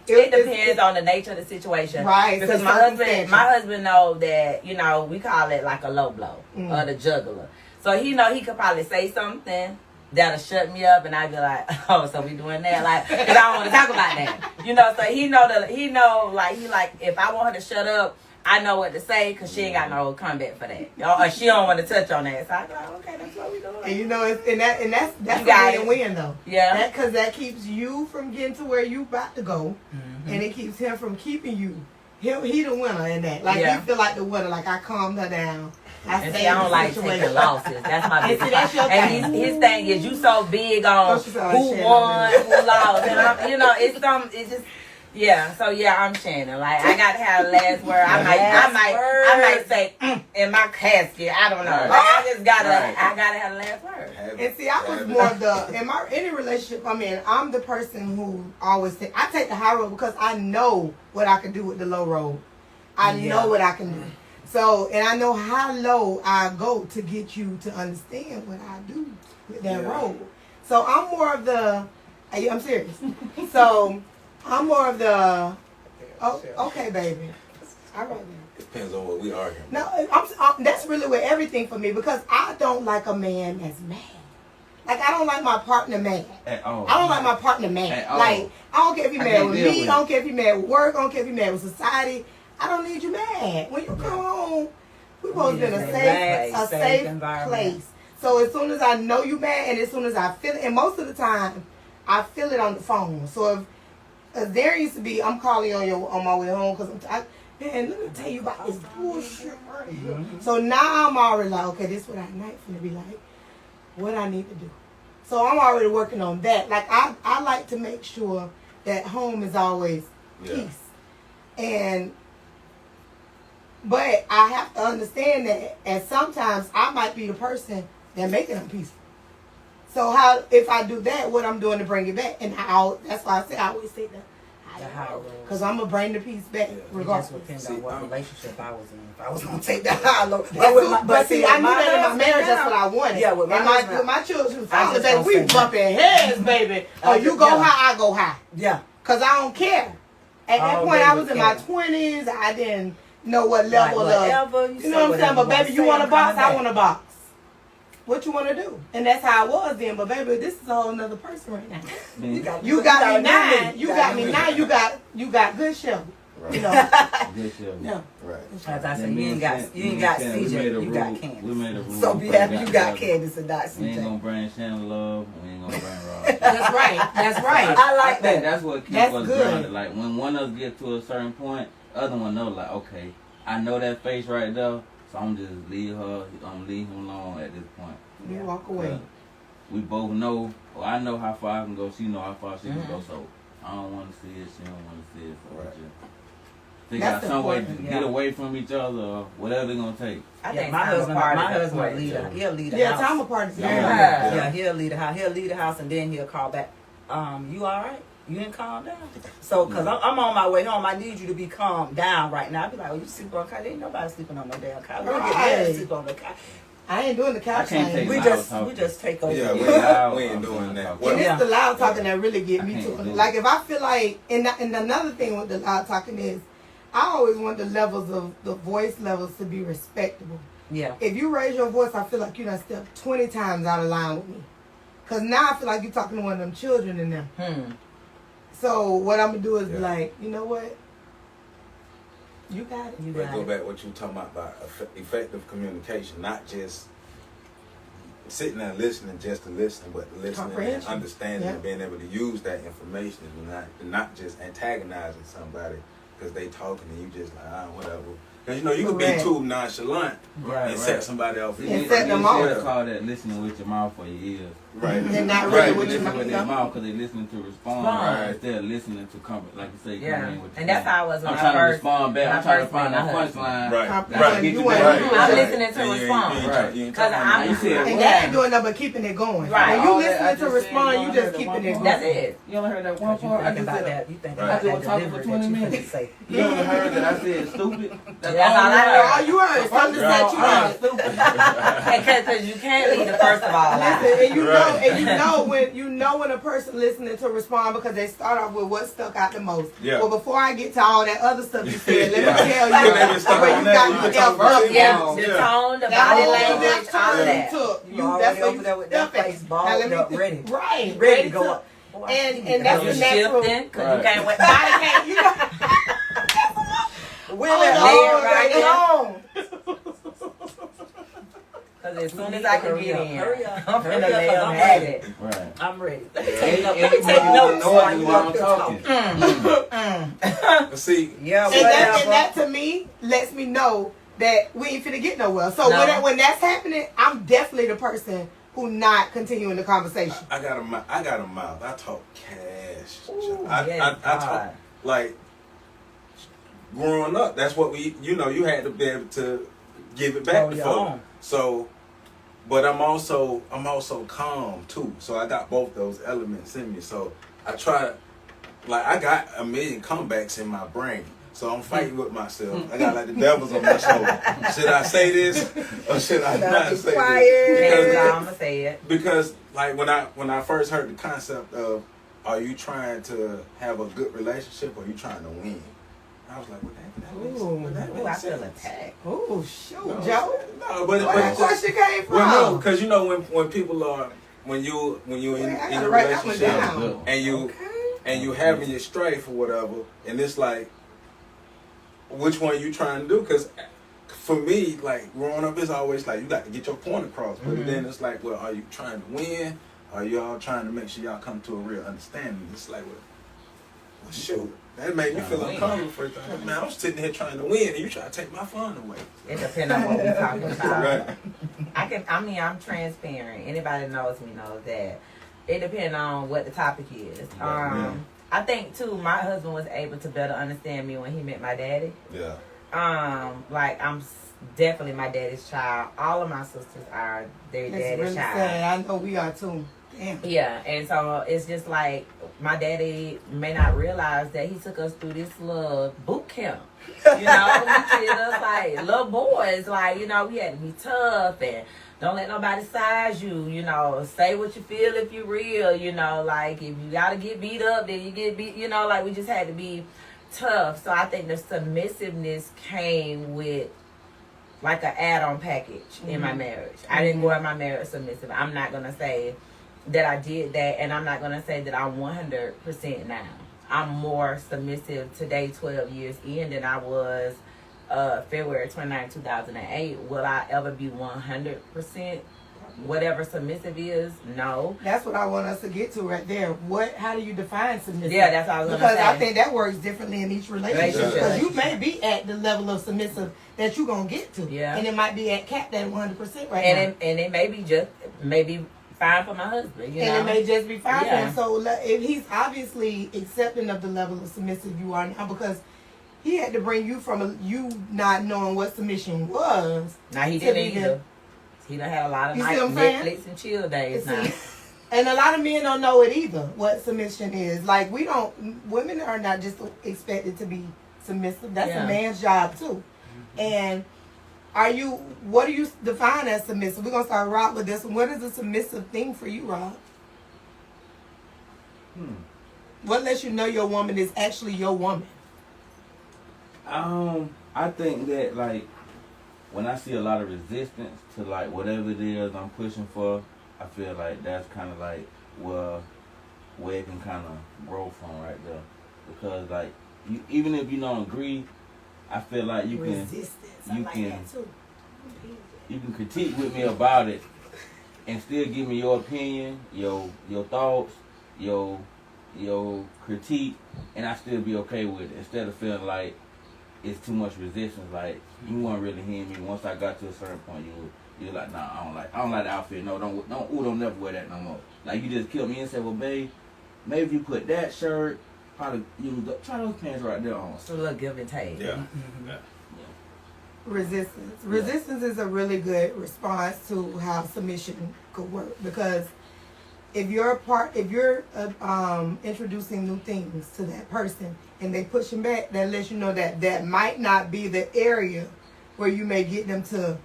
It depends on the nature of the situation. Right, Because so my circumstantial. husband know that, you know, we call it like a low blow or the juggler. So he know he could probably say something that'll shut me up, and I'd be like, oh, so we doing that? Like, because I don't want to talk about that. You know, so he know, like, if I want her to shut up, I know what to say because she ain't got no comeback for that. Or she don't want to touch on that. So I go, okay, that's what we doing. And you know, that's You got a win-win though. Yeah. Because that keeps you from getting to where you about to go, and it keeps him from keeping you. He the winner in that. Like Yeah. he feel like the winner. Like I calmed her down. And see, I don't like taking losses. That's my And biggest see, that's your And thing. his thing is, you so big on Don't you sound like who Shannon won, over who lost, and it's just. Yeah, so yeah, I'm Shannon. Like I gotta have the last word. I might say in my casket. I don't know. Right. Like I just gotta, Right. I gotta have the last word. And see, I was more of the in any relationship I'm in. I'm the person who always I take the high road because I know what I can do with the low road. I know what I can do. So, and I know how low I go to get you to understand what I do with that road. So I'm more of the. I'm serious. So I'm more of the. Oh, okay, baby. All right. Then. Depends on what we argue. No, that's really with everything for me because I don't like a man that's mad. Like I don't like my partner mad. At all. I don't like my partner mad. At all. Like I don't care if you I mad can't with deal me. with I don't care if you mad with work. I don't care if you mad with society. I don't need you mad. When you come home, we supposed to be in a safe environment. place. So as soon as I know you mad, and as soon as I feel it, and most of the time, I feel it on the phone. So if there used to be, I'm calling on my way home because man, let me tell you about this bullshit right here. So now I'm already like, okay, this is what our night's gonna be like. What I need to do. So I'm already working on that. Like I like to make sure that home is always peace. But I have to understand that, and sometimes I might be the person that make it unpeaceful. So how if I do that, what I'm doing to bring it back, and that's why I always say that. Because I'm gonna bring the peace back, regardless. It just depends on what relationship I was in. If I was gonna take that high low, But see, I knew that in my marriage. That's what I wanted. Yeah, with my husband, with my children, I just baby, don't we say bumping heads, baby. Or you go high, I go high. Yeah. Cause I don't care. At that point, I was in my 20s. I didn't know what level of. You know what I'm saying? But baby, you want a box? I want a box. What you want to do? And that's how I was then. But baby, this is a whole nother person right now. You got me now. You got me now. You got good Shel. Right. You know. Good Shel. Yeah. Right. As I said, And you ain't got CJ, you got Candance. We made a rule. So be happy you got Candance and not We ain't CJ. gonna bring Shannon love. We ain't gonna bring Rob. That's right. That's right. I I like think that. that's what keeps That's us good. grounded. Like when one of us get to a certain point, the other one know like, okay, I know that face right there, so I'm just leave him alone at this point. You walk away. We both know, or I know how far I can go. She know how far she can go. So I don't want to see it. She don't want to see it. So Right. just figure out That's some way to important, get away from each other, or whatever it's gonna take. I Yeah, think my time husband, apart my is the husband way will lead to- her. He'll lead the Yeah, house. time apart is Yeah. Yeah, he'll lead the house. He'll lead the house, and then he'll call back. You all right? You didn't calm down. So, cause I'm on my way home, I need you to be calm down right now. I be like, oh, you sleep on the couch? Ain't nobody sleeping on no damn couch. We don't get mad to sleep on the couch. I ain't doing the couch I can't thing. take We loud just take over. Yeah, we ain't doing that. And Yeah. it's the loud talking that really get me I can't to do it. it. Like if I feel like, and another thing with the loud talking is, I always want the levels of the voice levels to be respectable. Yeah. If you raise your voice, I feel like you done stepped 20 times out of line with me. Because now I feel like you're talking to one of them children in there. So what I'm going to do is be like, you know what? You got it. But go back to what you were talking about effective communication, not just sitting there listening just to listen, but listening and understanding and being able to use that information and not just antagonizing somebody because they talking and you just like, whatever. Because, you know, you could be too nonchalant and set somebody off. And set them off. You call that listening with your mouth or your ears. Right. And not really with your Listening with their mouth. mouth because they're listening to respond instead of listening to come, like you say, come in with And that's how I was when I'm I trying to first respond back. I'm trying to find that punchline. I'm listening to respond. Right. Because I'm And that ain't doing nothing but keeping it going. Right. When you listening to respond, you just keeping it going. That's it. You ever heard that one part? I just about said that. You think I about just that was talking for delivery 20 that you minutes. say. You ever heard that I said stupid? That's all I heard. All you heard is something that you heard. Because you can't leave the first of all out. Listen, and you know when a person listening to respond because they start off with what stuck out the most. Yeah. Well, before I get to all that other stuff you said, let me tell you where you got the F up. Yeah, the tone, the body language, all that that. You already over there with that face balled up, ready. Right. Ready to go up. And that's You the natural. shifting because you can't wait. Body can't, you know. Because as soon as I can get in, Hurry up. I'm Hurry finna up, lay 'cause them I'm at ready. it. Right. I'm ready. Let Me me take notes while you while up I'm there talking. But see, Yeah, And that to me lets me know that we ain't finna get nowhere. So when that's happening, I'm definitely the person who not continuing the conversation. I got a mouth. I talk cash. Ooh, I talk like growing up. That's what you had to be able to give it back to folks. So, but I'm also calm too. So I got both those elements in me. So I try, I got a million comebacks in my brain. So I'm fighting with myself. I got like the devils on my shoulder. Should I say this or should I not say this? I'm gonna say it. Because like when I first heard the concept of, are you trying to have a good relationship or are you trying to win? I was like, well, that makes I sense. feel attacked. Oh, shoot, Joe. No, Where that question came from? Well, no, because when people are when you in a relationship and you having your strife or whatever, and it's like, which one you trying to do? Because for me, like growing up, it's always like you got to get your point across. But then it's like, well, are you trying to win? Are y'all trying to make sure y'all come to a real understanding? It's like, well shoot. That made me feel uncomfortable for time. Man, I'm sitting here trying to win, and you trying to take my fun away. It depends on what we're talking about. Right. I'm transparent. Anybody knows me knows that. It depends on what the topic is. I think too, my husband was able to better understand me when he met my daddy. Yeah. I'm definitely my daddy's child. All of my sisters are their daddy's really child. sad. I know we are too. Damn. Yeah, and so it's just like my daddy may not realize that he took us through this little boot camp. You know, he treated us like little boys. Like, you know, we had to be tough and don't let nobody size you. You know, say what you feel if you're real. You know, like if you gotta get beat up, then you get beat. You know, like we just had to be tough. So I think the submissiveness came with like an add-on package in my marriage. I didn't go in my marriage submissive. I'm not gonna say that I did that, and I'm not going to say that I'm 100% now. I'm more submissive today, 12 years in, than I was February 29, 2008. Will I ever be 100% whatever submissive is? No. That's what I want us to get to right there. How do you define submissive? Yeah, that's what I was going to say. Because I think that works differently in each relationship. Because you may be at the level of submissive that you're going to get to. Yeah. And it might be at capped at 100% right and now. And it may be just, maybe fine for my husband, you know? And it may just be fine for him. So if he's obviously accepting of the level of submissive you are now, because he had to bring you from you not knowing what submission was. Now he didn't either. He done had a lot of night Netflix and chill days now. And a lot of men don't know it either, what submission is. Like women are not just expected to be submissive. That's a man's job too. And what do you define as submissive? We're going to start Rob with this one. What is a submissive thing for you, Rob? What lets you know your woman is actually your woman? I think that like when I see a lot of resistance to like whatever it is I'm pushing for, I feel like that's kind of like where it can kind of grow from right there. Because like you, even if you don't agree, I feel like you Resistance. I you like can that too. you can critique with me about it and still give me your opinion, your thoughts, your critique, and I still be okay with it instead of feeling like it's too much resistance. Like you weren't really hearing me. Once I got to a certain point, you're like, nah, I don't like the outfit. No, don't never wear that no more. Like you just killed me and said, well, babe, maybe if you put that shirt, probably try those pants right there on. So a little give and take. Yeah. Yeah. Resistance. Resistance is a really good response to how submission could work, because if you're introducing new things to that person and they pushing back, that lets you know that might not be the area where you may get them to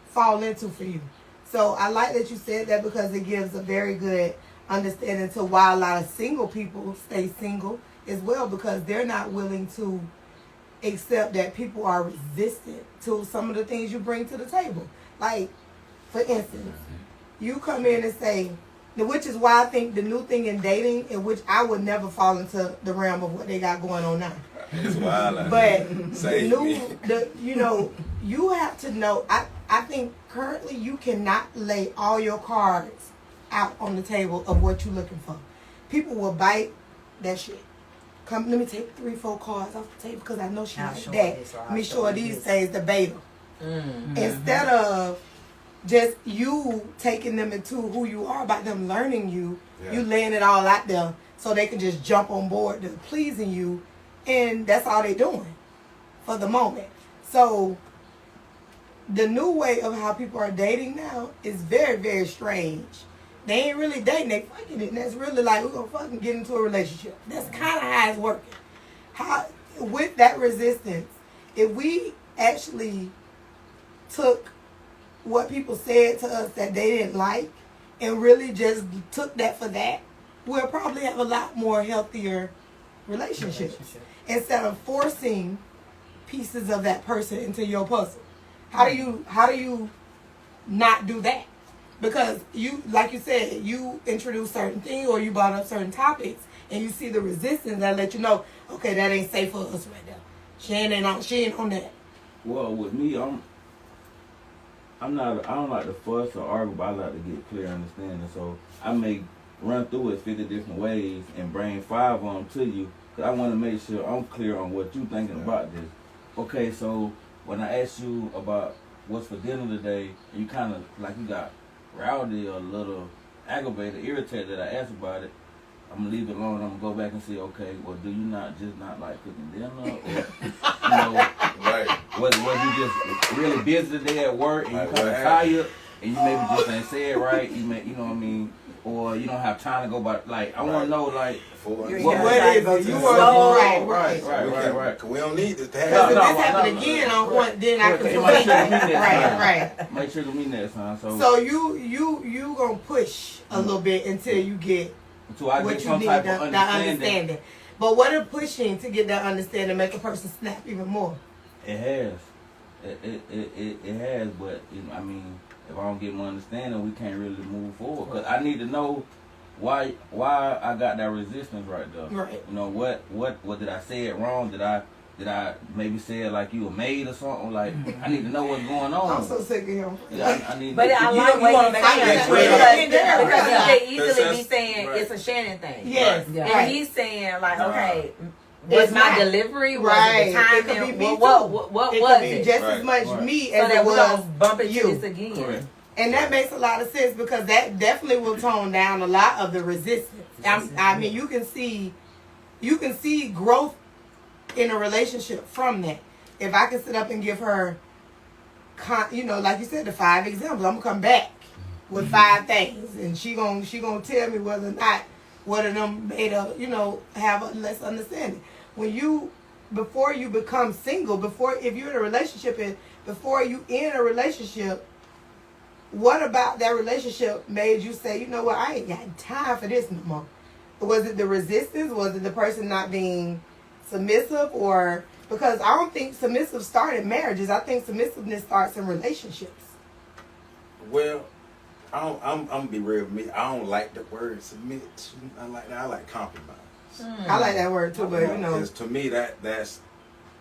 fall into for you. So I like that you said that, because it gives a very good understanding to why a lot of single people stay single as well, because they're not willing to accept that people are resistant to some of the things you bring to the table. Like, for instance, you come in and say, which is why I think the new thing in dating, in which I would never fall into the realm of what they got going on now. It's wild. But Save me. you have to know. I think currently you cannot lay all your cards out on the table of what you're looking for. People will bite that shit. Come, let me take 3-4 cards off the table because I know she like that. Let me show her these days the beta. Mm-hmm. Instead of just you taking them into who you are by them learning you, you laying it all out there so they can just jump on board to pleasing you, and that's all they doing for the moment. So the new way of how people are dating now is very, very strange. They ain't really dating, they fucking it. And that's really like, we're gonna fucking get into a relationship. That's kind of how it's working. How, with that resistance, if we actually took what people said to us that they didn't like and really just took that for that, we'll probably have a lot more healthier relationships instead of forcing pieces of that person into your puzzle. How do you not do that? Because you, like you said, you introduce certain things or you brought up certain topics and you see the resistance that let you know, okay, that ain't safe for us right there. She ain't on that. Well, with me, I don't like to fuss or argue, but I like to get clear understanding. So I may run through it 50 different ways and bring 5 of them to you, because I want to make sure I'm clear on what you're thinking about this. Okay, so when I asked you about what's for dinner today, you kind of like you got rowdy or a little aggravated, irritated that I asked about it. I'm gonna leave it alone. I'm gonna go back and say, okay, well, do you not like cooking dinner, or Right. was you just really busy today at work and you kind of tired and you maybe just ain't say it right? You know what I mean, or you don't have time to go by. Like I want to know, like what is it? You are right. We don't need this to Because happen. if this happened again, then I can complain. Right. Make sure to mean that time. So you gonna push a little bit until you get until I what get you some need, type that of understanding. But what if pushing to get that understanding make a person snap even more? It has. It has, but I mean, if I don't get my understanding, we can't really move forward. Because I need to know why I got that resistance right there. Right. You know what did I say it wrong? Did I maybe say it like you were made or something? Like I need to know what's going on. I'm so sick of him. Yeah, I need. But I like what he's saying because he could easily be saying it's a Shannon thing. Yes. And he's saying like, okay, was my delivery, was it the timing, what was it? Could be just as much me as it was bump into you. this again. Correct. And that makes a lot of sense because that definitely will tone down a lot of the resistance. I mean, you can see growth in a relationship from that. If I can sit up and give her, like you said, the 5 examples, I'm gonna come back with 5 things, and she gonna tell me whether or not one of them made have a less understanding. Before you become single, if you're in a relationship and before you in a relationship, what about that relationship made you say, you know what, I ain't got time for this no more? Was it the resistance? Was it the person not being submissive? Or Because I don't think submissive start in marriages. I think submissiveness starts in relationships. Well, I'm gonna be real with me. I don't like the word submit. I like compromise. I like that word too, but you know. Because to me, that's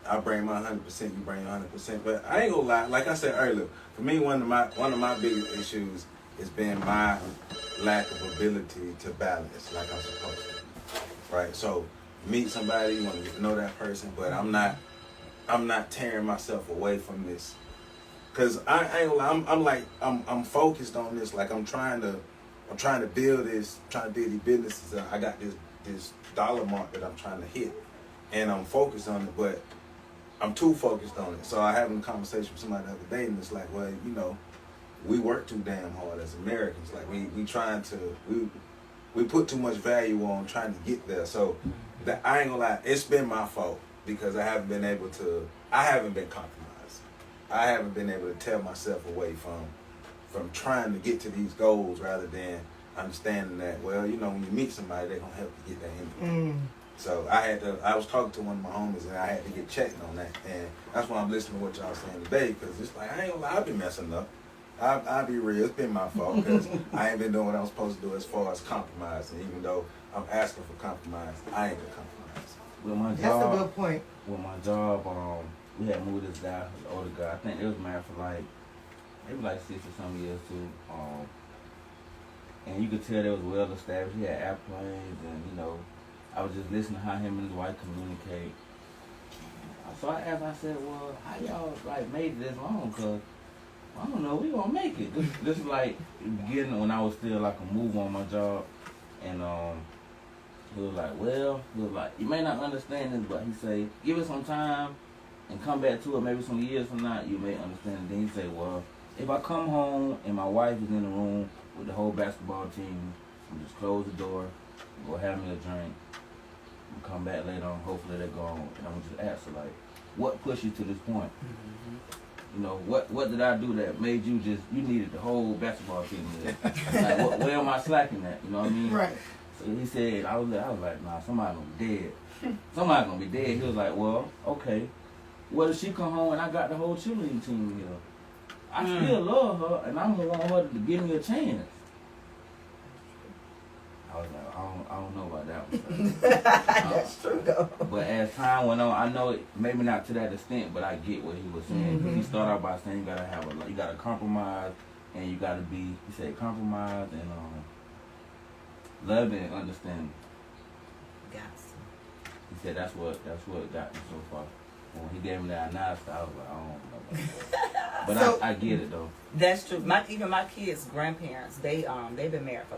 I bring my 100%, you bring your 100%. But I ain't gonna lie. Like I said earlier, for me, one of my biggest issues has been my lack of ability to balance like I'm supposed to. Right. So meet somebody, you want to get to know that person, but I'm not tearing myself away from this. Cause I ain't gonna lie, I'm focused on this. Like I'm trying to build this, trying to build these businesses. I got this dollar mark that I'm trying to hit, and I'm focused on it, but I'm too focused on it. So I having a conversation with somebody the other day, and it's like, well, you know, we work too damn hard as Americans. Like we put too much value on trying to get there. So I ain't gonna lie, it's been my fault because I haven't been compromised. I haven't been able to tear myself away from trying to get to these goals rather than understanding that, well, you know, when you meet somebody, they're gonna help you get that in. So I was talking to one of my homies and I had to get checked on that, and that's why I'm listening to what y'all saying today, because it's like, I ain't gonna lie, I've been messing up. I'll be real, it's been my fault because I ain't been doing what I was supposed to do as far as compromise, and even though I'm asking for compromise, I ain't gonna compromise. With my job, That's a good point. With my job, we had moved this guy, the older guy. I think they was married for maybe 6 or some years too. And you could tell they was well established. He had airplanes, and you know, I was just listening to how him and his wife communicate. So I asked, I said, well, how y'all made it this long? Cause I don't know, we gonna make it. This is like the beginning when I was still a move on my job, and he was like, you may not understand this, but he say, give it some time and come back to it maybe some years from now, you may understand it. Then he say, well, if I come home and my wife is in the room with the whole basketball team, I'm just close the door, go have me a drink, and come back later on, hopefully they're gone. And I'm just ask her, what pushed you to this point? You know, what did I do that made you needed the whole basketball team there? Where am I slacking at? You know what I mean? Right. So he said, I was like, nah, somebody gonna be dead. Somebody gonna be dead. He was like, well, okay. What if she come home and I got the whole cheerleading team here? I still love her, and I'm gonna want her to give me a chance. I was like, I don't know about that one. That's true though. But as time went on, I know it, maybe not to that extent, but I get what he was saying. He started out by saying you gotta compromise, and you gotta be. He said compromise and love and understanding. He said that's what got me so far. When he gave me that nice, I was like, I don't know about that. But so, I get it though. That's true. Even my kids' grandparents, they've been married for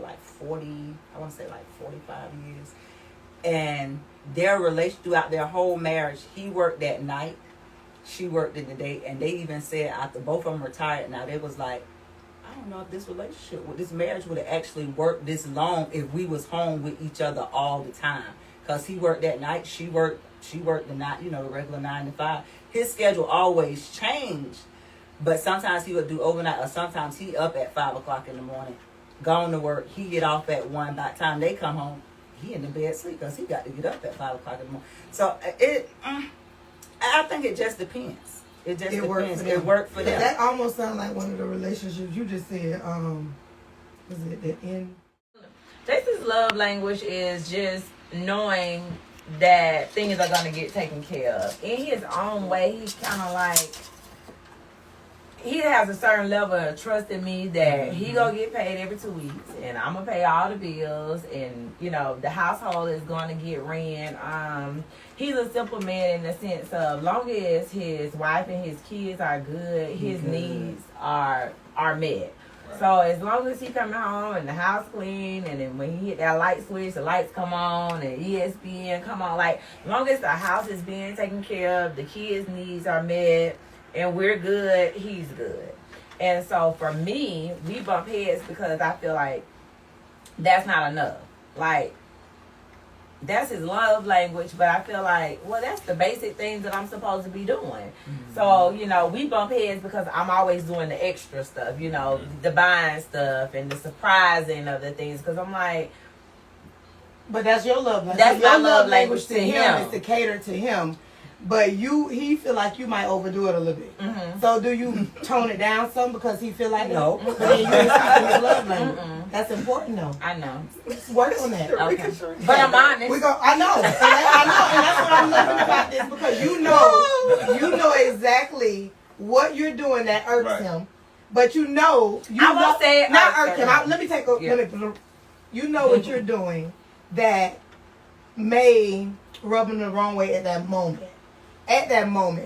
45 years, and their relation throughout their whole marriage, he worked at night, she worked in the day, and they even said after both of them retired, now they was like, I don't know if this marriage would have actually worked this long if we was home with each other all the time. Because he worked at night, she worked the night, the regular 9 to 5. His schedule always changed, but sometimes he would do overnight, or sometimes he up at 5 o'clock in the morning, gone to work. He get off at 1. By the time they come home, he in the bed sleep because he got to get up at 5 o'clock in the morning. So I think it just depends. It depends. It worked for them. That almost sounds like one of the relationships you just said. Was it the end? Jason's love language is just knowing that things are going to get taken care of. In his own way, he's kind of he has a certain level of trust in me that he going to get paid every 2 weeks, and I'm going to pay all the bills, and, the household is going to get ran. He's a simple man in the sense of long as his wife and his kids are good, his needs are met. So as long as he coming home and the house clean, and then when he hit that light switch, the lights come on and ESPN come on. As long as the house is being taken care of, the kids' needs are met, and we're good, he's good. And so for me, we bump heads because I feel like that's not enough. That's his love language, but I feel like, well, that's the basic things that I'm supposed to be doing. So, we bump heads because I'm always doing the extra stuff, the buying stuff and the surprising of the things, because I'm like... But that's your love language. That's your my love language to him. Is to cater to him. but he feel like you might overdo it a little bit. Mm-hmm. So do you tone it down some because he feel like No. that? But then you ain't speaking his love language. That's important though. I know. Just work on that. Okay. But I'm honest. I know, and that's what I'm loving about this because you know exactly what you're doing that irks him, but I won't say it not irks irk him. him. Let me take a. You know what you're doing that may rub him the wrong way at that moment.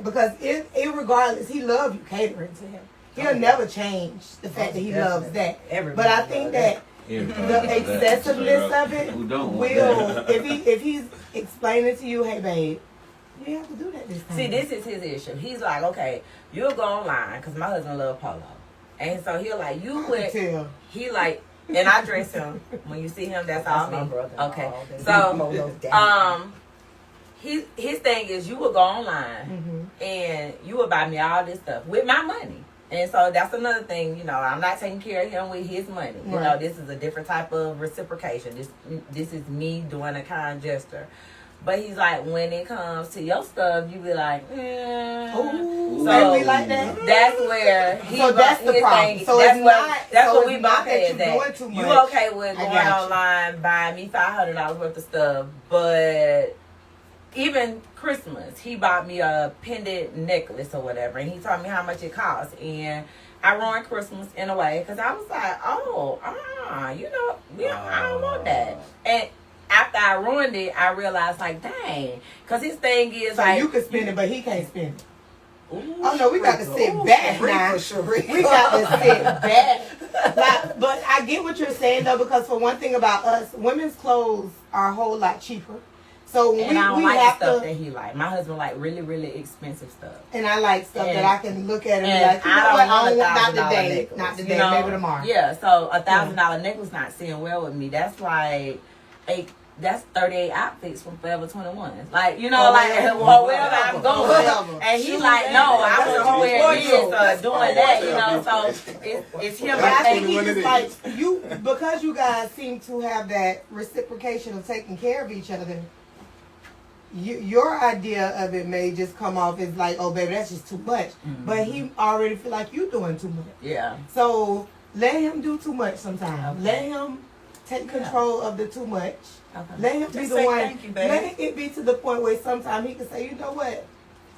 Because regardless, he loves you catering to him. He'll never change the fact that he loves that. But I think that the excessiveness of it will, if he's explaining to you, hey babe, you have to do that this time. See, this is his issue. He's like, okay, you'll go online because my husband loves polo, and so he'll like you with. He like, and I dress him. When you see him, that's all my me. brother. Okay, So, his thing is you will go online and you will buy me all this stuff with my money. And so that's another thing, you know, I'm not taking care of him with his money. You know, this is a different type of reciprocation. This is me doing a kind gesture. But he's like, when it comes to your stuff, you be like, Ooh, so we like that. that's where he. So that's the problem. Thing, So that's it's what, not. that's so what it's we not both that had. you're doing That too you much. okay with I going got you. online, buying me $500 worth of stuff, but even Christmas, he bought me a pendant necklace or whatever, and he told me how much it cost, and I ruined Christmas in a way because I was like, I don't want that. And after I ruined it, I realized like, dang, because his thing is So like you can spend it, but he can't spend it. Ooh, Oh no, we got to sit back now. We got to sit back. Like, but I get what you're saying though, because for one thing about us, women's clothes are a whole lot cheaper. So and I don't we like have the stuff to. that he like. My husband like really, really expensive stuff. And I like stuff that I can look at and be And like, you know I what? don't I want don't want not $1,000 today, necklace, not today, you know? maybe tomorrow. Yeah, so $1,000 necklace not sitting well with me. That's like that's 38 outfits from Forever 21. Like, you know, wherever I'm going. Whatever. And he's like, no, I want to wear this, doing that, you know. So it's him. But I think he just like you, because you guys seem to have that reciprocation of taking care of each other. Your idea of it may just come off as like, oh baby, that's just too much. But he already feel like you doing too much. Yeah. So let him do too much sometimes. Okay. Let him take control of the too much. Okay. Let him be Just the say one. thank you, baby. Let it be to the point where sometimes he can say, you know what?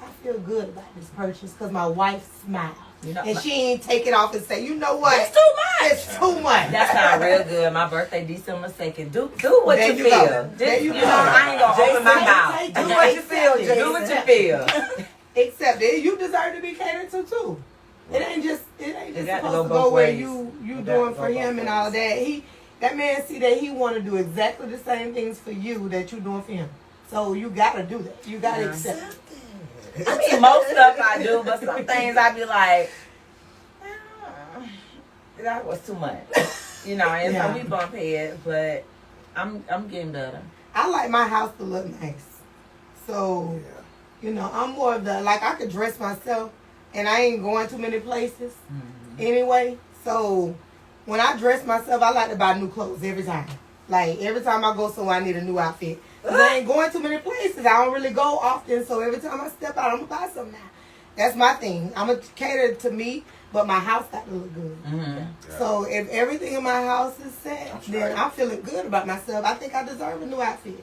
I feel good about this purchase because my wife smiled. You know, And she ain't take it off and say, you know what? It's too much. It's too much. That sounds real good. My birthday, December 2nd. Do what There you you feel. go. Just, There you you go. know, I ain't gonna open my mouth. Jason, Do what you feel. Just do what you feel. Except that you deserve to be catered to too. It ain't just got to supposed go to both go where ways. you It got doing to for go him both and all ways. that. That man see that he want to do exactly the same things for you that you doing for him. So you gotta do that. You gotta accept it. I mean, most stuff I do, but some things I be like, that was too much. You know, and so we bump heads, but I'm getting better. I like my house to look nice. So, you know, I'm more of the, like, I could dress myself and I ain't going too many places anyway. So, when I dress myself, I like to buy new clothes every time. Like, every time I go somewhere, I need a new outfit. Because I ain't going too many places. I don't really go often. So, every time I step out, I'm going to buy something now. That's my thing. I'm going to cater to me, but my house got to look good. So, if everything in my house is set, then I'm feeling good about myself. I think I deserve a new outfit.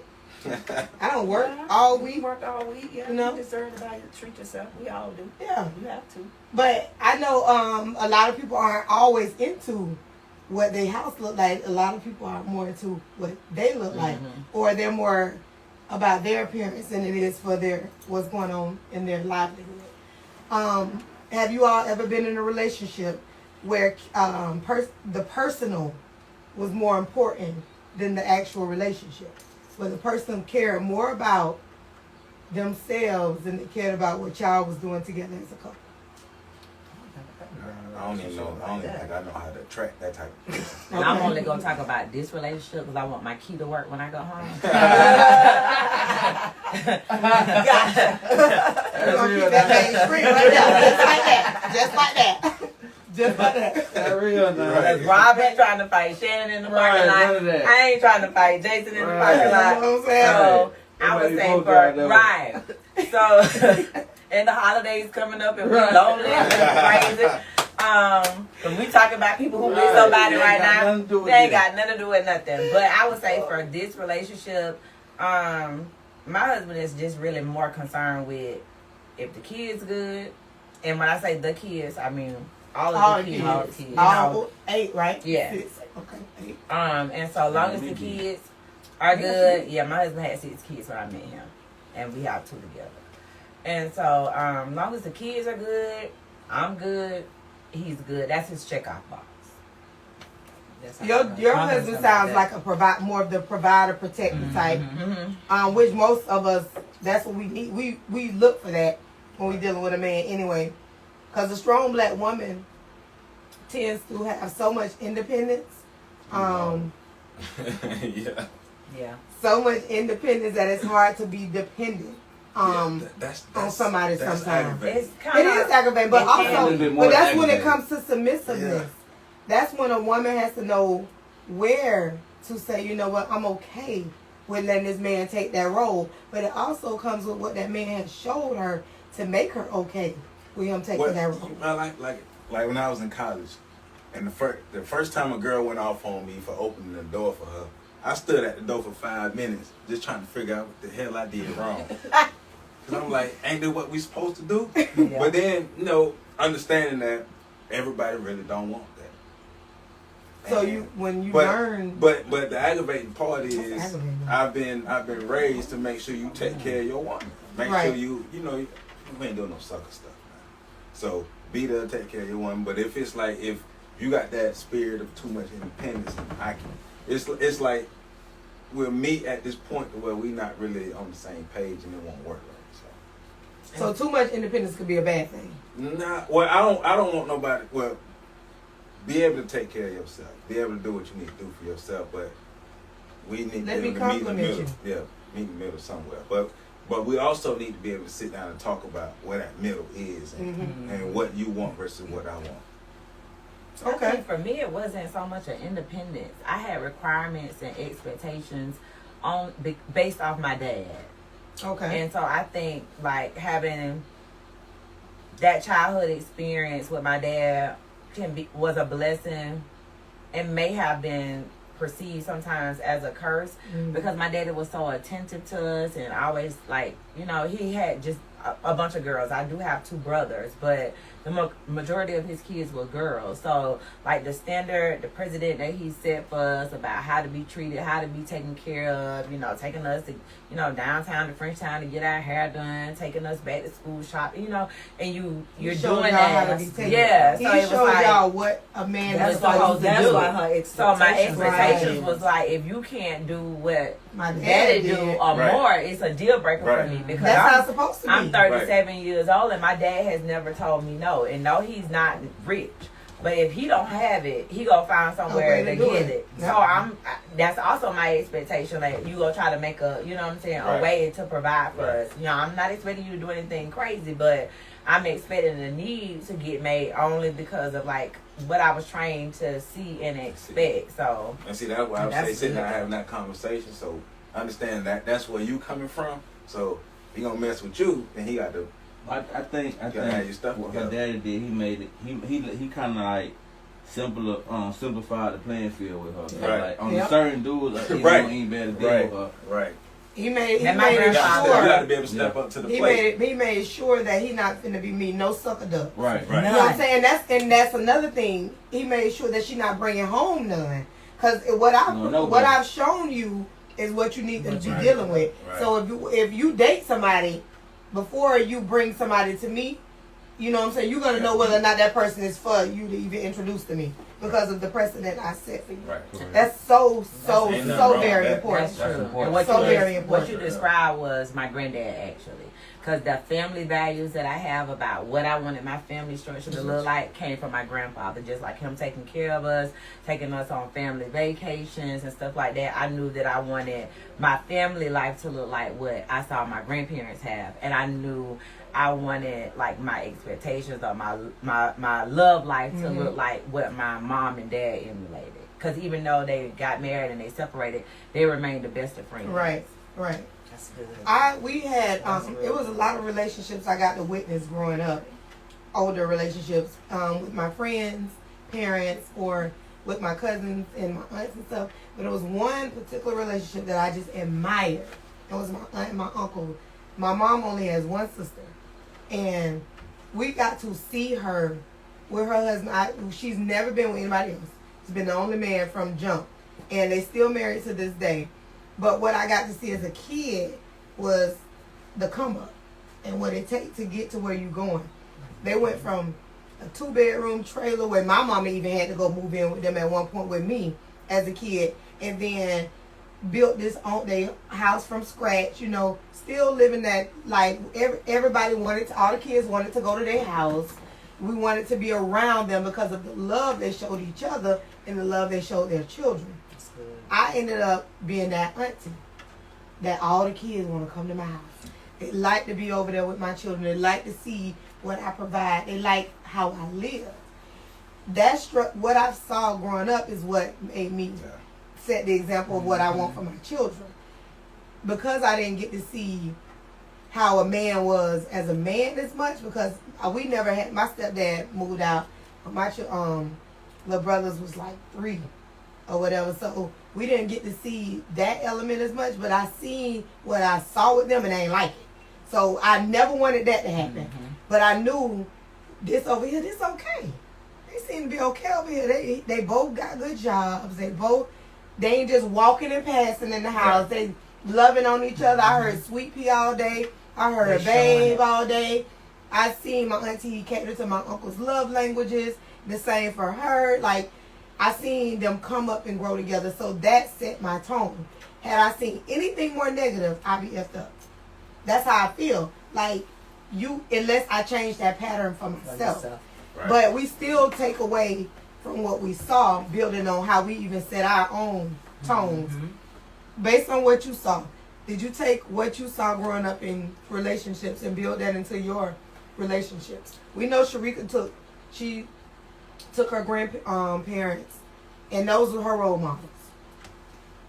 I don't work all week. You work all week, yeah. You know? You deserve to treat yourself. We all do. Yeah. You have to. But I know a lot of people aren't always into what their house look like. A lot of people are more into what they look like, or they're more about their appearance than it is for what's going on in their livelihood. Have you all ever been in a relationship where the personal was more important than the actual relationship? Where the person cared more about themselves than they cared about what y'all was doing together as a couple? I don't even know. I don't even think I know how to track that type of person. And I'm only going to talk about this relationship because I want my key to work when I go home. We're going to keep that thing free right there. Just like that. Just like that. That real nice. Because Robert trying to fight Shannon in the parking none of lot. that. I ain't trying to fight Jason in the parking lot. You know what I'm saying? So I would Everybody say both got for that. right. So, and the holidays coming up, and we lonely and crazy. When we talking about people who miss somebody right now, they ain't got nothing to do with nothing. But I would say for this relationship, my husband is just really more concerned with if the kids good. And when I say the kids, I mean all of the kids. All the kids. All 8, right? Yeah. 6. Okay, 8. And so long as the kids are good, yeah, my husband had 6 kids when I met him, and we have 2 together. And so, long as the kids are good, I'm good, he's good. That's his checkoff box. Your husband sounds like more of the provider, protector type, which most of us, that's what we need. We look for that when we're dealing with a man anyway, because a strong black woman tends to have so much independence. Yeah. So much independence that it's hard to be dependent That's on somebody sometimes. It's It kind of is aggravating, but also, but that's when it aggravating. comes to submissiveness. Yeah. That's when a woman has to know where to say, you know what, I'm okay with letting this man take that role. But it also comes with what that man has showed her to make her okay with him taking that role. Well, like when I was in college, and the first time a girl went off on me for opening the door for her, I stood at the door for 5 minutes just trying to figure out what the hell I did wrong. Cause I'm like, ain't that what we supposed to do? Yeah. But then, understanding that everybody really don't want that. So And- when you but, learn, but the aggravating part is aggravating. I've been raised to make sure you take care of your woman. Make Right. sure you ain't doing no sucker stuff, man. So be there, take care of your woman. But if it's like if you got that spirit of too much independence, it's like we'll meet at this point where we not really on the same page and it won't work right. so too much independence could be a bad thing. Nah, well, I don't want nobody. Well, be able to take care of yourself. Be able to do what you need to do for yourself. But we need Let to be me able to meet in the compliment middle. you. Yeah, meet in the middle somewhere. But we also need to be able to sit down and talk about where that middle is and what you want versus what I want. I Okay. think for me, it wasn't so much an independence. I had requirements and expectations based off my dad. Okay. And so I think like having that childhood experience with my dad was a blessing and may have been perceived sometimes as a curse because my daddy was so attentive to us and always he had just a bunch of girls. I do have 2 brothers, but the majority of his kids were girls. So like the standard, the precedent that he set for us about how to be treated, how to be taken care of, taking us to, downtown to Frenchtown to get our hair done, taking us back to school shop, and you're showed doing y'all how to that. be taken. Yeah. He So it was showed like, y'all what a man That's is why supposed to that's do. why her so my expectations right. was like, if you can't do what My daddy dad do did. or Right. more, it's a deal breaker Right. for me because That's how it's supposed to be. I'm 37 years old and my dad has never told me no. And no, he's not rich. But if he don't have it, he gonna find somewhere way to to do get it. it. Yeah. So that's also my expectation that you gonna try to make a Right. way to provide for Right. us. I'm not expecting you to do anything crazy, but I'm expecting the need to get made only because of like what I was trained to see and expect. So And see, that's why I was That's sitting there good. having that conversation. So understand that's where you coming from. So if he gonna mess with you, then he got to. I think gotta have your stuff what her together. daddy did, he made it. He kind of like simplified the playing field with her. Right. Like on Yep. certain dudes, he Right. ain't better deal Right. with her. Right. He made And my You got grandfather- to be able to step up to the he plate. made sure that he not finna be me no sucker duck. Right. Right. You know what I'm saying? That's another thing. He made sure that she not bringing home none. Cause what I've shown you is what you need to be Right. dealing with. Right. So if you date somebody before you bring somebody to me, you know what I'm saying, you're gonna know whether or not that person is for you to even introduce to me because of the precedent I set for you. Right. That's so Ain't nothing wrong very with that. important. That's true. important. And what So you very what important. you described was my granddad actually, because the family values that I have about what I wanted my family structure to look like came from my grandfather. Just like him taking care of us, taking us on family vacations and stuff like that. I knew that I wanted my family life to look like what I saw my grandparents have, and I knew I wanted like my expectations or my love life to look like what my mom and dad emulated. Because even though they got married and they separated, they remained the best of friends. Right, right. That's good. We had it was a lot of relationships I got to witness growing up, older relationships with my friends, parents, or with my cousins and my aunts and stuff. But it was one particular relationship that I just admired. It was my aunt and my uncle. My mom only has one sister, and we got to see her with her husband. She's never been with anybody else. He's been the only man from jump, and they still married to this day. But what I got to see as a kid was the come up and what it takes to get to where you're going. They went from a 2-bedroom trailer where my mama even had to go move in with them at one point with me as a kid, and then built this on their house from scratch, you know, still living that, like, everybody wanted to, all the kids wanted to go to their house. We wanted to be around them because of the love they showed each other and the love they showed their children. That's good. I ended up being that auntie that all the kids want to come to my house. They like to be over there with my children. They like to see what I provide. They like how I live. What I saw growing up is what made me set the example of what I want for my children. Because I didn't get to see how a man was as a man as much, because we never had, my stepdad moved out. My little brothers was like 3 or whatever, so we didn't get to see that element as much, but I seen what I saw with them and I ain't like it. So I never wanted that to happen. But I knew this over here, this okay. They seem to be okay over here. They both got good jobs. They ain't just walking and passing in the house. They loving on each other. I heard Sweet Pea all day. I heard Babe all day. I seen my auntie cater to my uncle's love languages. The same for her. Like, I seen them come up and grow together. So that set my tone. Had I seen anything more negative, I'd be effed up. That's how I feel. Like, unless I change that pattern for myself. Right. But we still take away from what we saw, building on how we even set our own tones. Based on what you saw, did you take what you saw growing up in relationships and build that into your relationships? We know Sherika took her grandparents, and those were her role models.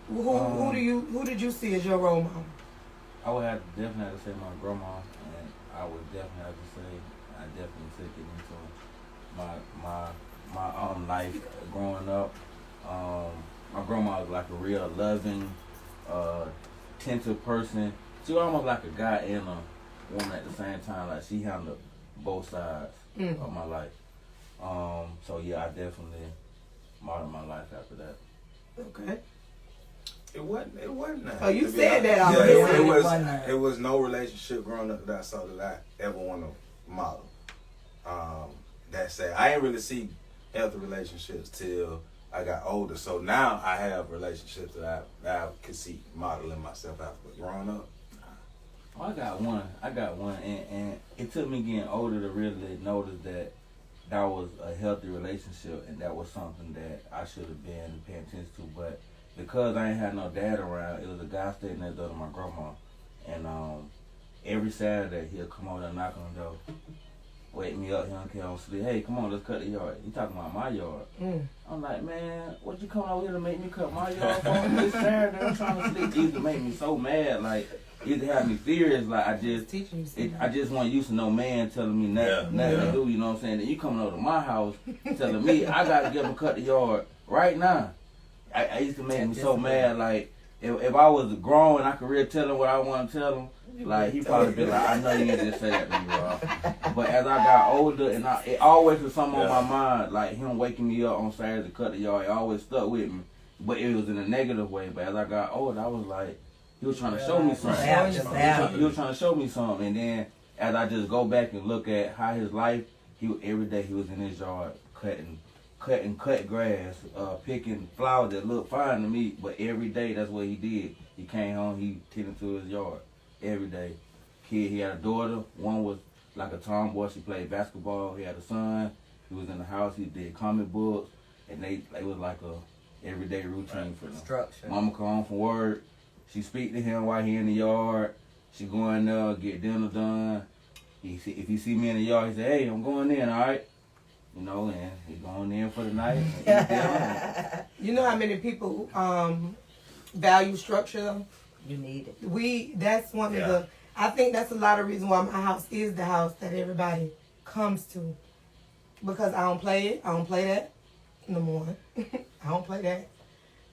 Who did you see as your role model? I would definitely have to say my grandma, and I would definitely have to say I definitely took it into my life growing up. My grandma was like a real loving, attentive person. She was almost like a guy and a woman at the same time. Like, she handled both sides of my life. So yeah, I definitely modeled my life after that. Okay. It wasn't that. Oh, you To be said that honest. already. It was no relationship growing up that I saw that I ever want to model. That said, I didn't really see healthy relationships till I got older. So now I have relationships that I could see modeling myself after. But growing up, Oh, I got one, and it took me getting older to really notice that was a healthy relationship, and that was something that I should have been paying attention to. But because I ain't had no dad around, it was a guy staying next door to my grandma, and every Saturday he'll come over and knock on the door, wake me up, he don't care, I don't sleep. Hey, come on, let's cut the yard. He talking about my yard. I'm like, man, what you coming over here to make me cut my yard for? This Saturday, I'm trying to sleep. It used to make me so mad, like, it used to have me furious. Like, I just wasn't used to no man telling me nothing to do, you know what I'm saying? And you coming over to my house telling me I got to get him cut the yard right now. I used to make me so mad. Like, if I was grown and I could really tell him what I want to tell him, like, he probably be like, I know you ain't just say that to me, bro. But as I got older, and it always was something on my mind, like him waking me up on Saturday to cut the yard, it always stuck with me. But it was in a negative way. But as I got older, I was like, he was trying to show me something. He was trying to show me something. And then as I just go back and look at how his life, every day he was in his yard cutting grass, picking flowers that looked fine to me, but every day that's what he did. He came home, he tended to his yard every day. He had a daughter. One was like a tomboy. She played basketball. He had a son. He was in the house. He did comic books, and it was like a everyday routine for them. Structure. Mama come home from work. She speak to him while he in the yard. She go in there, get dinner done. If he see me in the yard, he say, "Hey, I'm going in, all right?" You know, and he going in for the night. And eat dinner. You know how many people value structure though? You need it. That's one of the, I think that's a lot of reason why my house is the house that everybody comes to. Because I don't play it. I don't play that. Number one. I don't play that.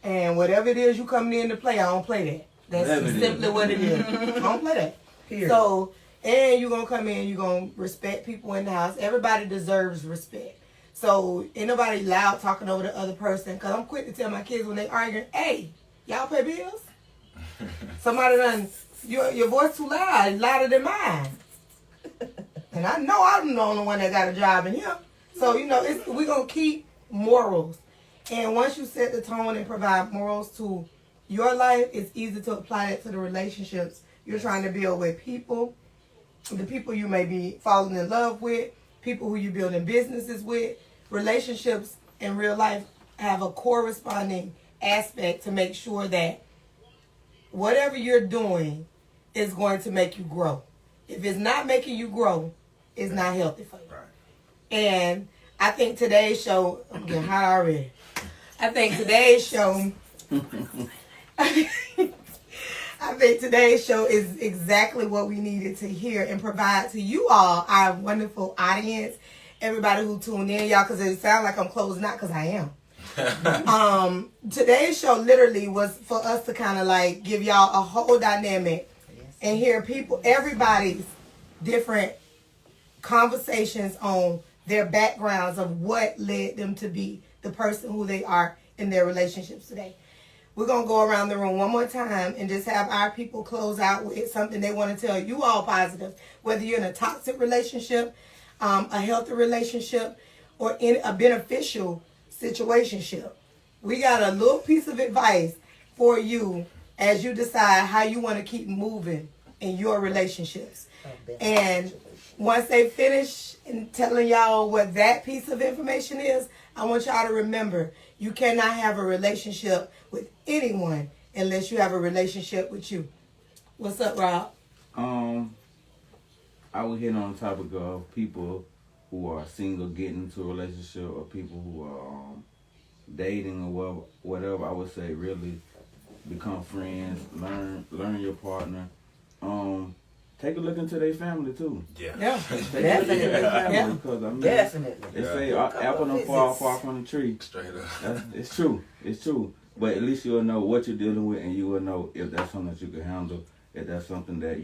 And whatever it is you coming in to play, I don't play that. That's simply what it is. I don't play that. Period. So, and you're going to come in, you're going to respect people in the house. Everybody deserves respect. So, ain't nobody loud talking over the other person. Because I'm quick to tell my kids when they arguing, hey, y'all pay bills? Somebody done, your voice too loud, louder than mine. And I know I'm the only one that got a job in here. So, we're going to keep morals. And once you set the tone and provide morals to your life, it's easy to apply that to the relationships you're trying to build with people, the people you may be falling in love with, people who you're building businesses with. Relationships in real life have a corresponding aspect to make sure that whatever you're doing is going to make you grow. If it's not making you grow, it's not healthy for you. Right. And I think today's show, I'm getting hot already. I think today's show is exactly what we needed to hear and provide to you all, our wonderful audience, everybody who tuned in, y'all, because it sounds like I'm closing out, because I am. Today's show literally was for us to kind of like give y'all a whole dynamic and hear everybody's different conversations on their backgrounds of what led them to be the person who they are in their relationships today. We're going to go around the room one more time and just have our people close out with something they want to tell you all positive, whether you're in a toxic relationship, a healthy relationship, or in a beneficial situationship. We got a little piece of advice for you as you decide how you want to keep moving in your relationships. And once they finish and telling y'all what that piece of information is, I want y'all to remember, you cannot have a relationship with anyone unless you have a relationship with you. What's up, Rob? I was hitting on the topic of people who are single getting into a relationship, or people who are dating or whatever. I would say really become friends, learn your partner. Take a look into their family too. Yeah. Definitely. Because I mean, Definitely. they say apple don't fall far from the tree. Straight up. It's true. It's true. But at least you'll know what you're dealing with, and you will know if that's something that you can handle, if that's something that,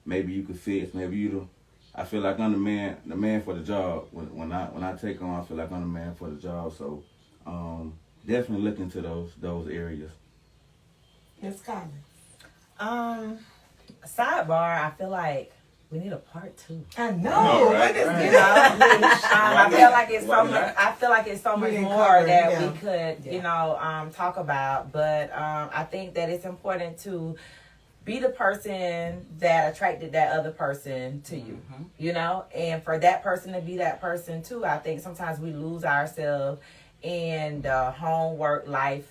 maybe you could fix, maybe you don't. I feel like I'm the man for the job. When I take on, I feel like I'm the man for the job. So definitely look into those areas. Miss Collins. Sidebar, I feel like we need a part 2. I know. Right? I feel like it's so much. I feel like it's so much more that we could, talk about. But I think that it's important to be the person that attracted that other person to you, and for that person to be that person too. I think sometimes we lose ourselves in the home work life,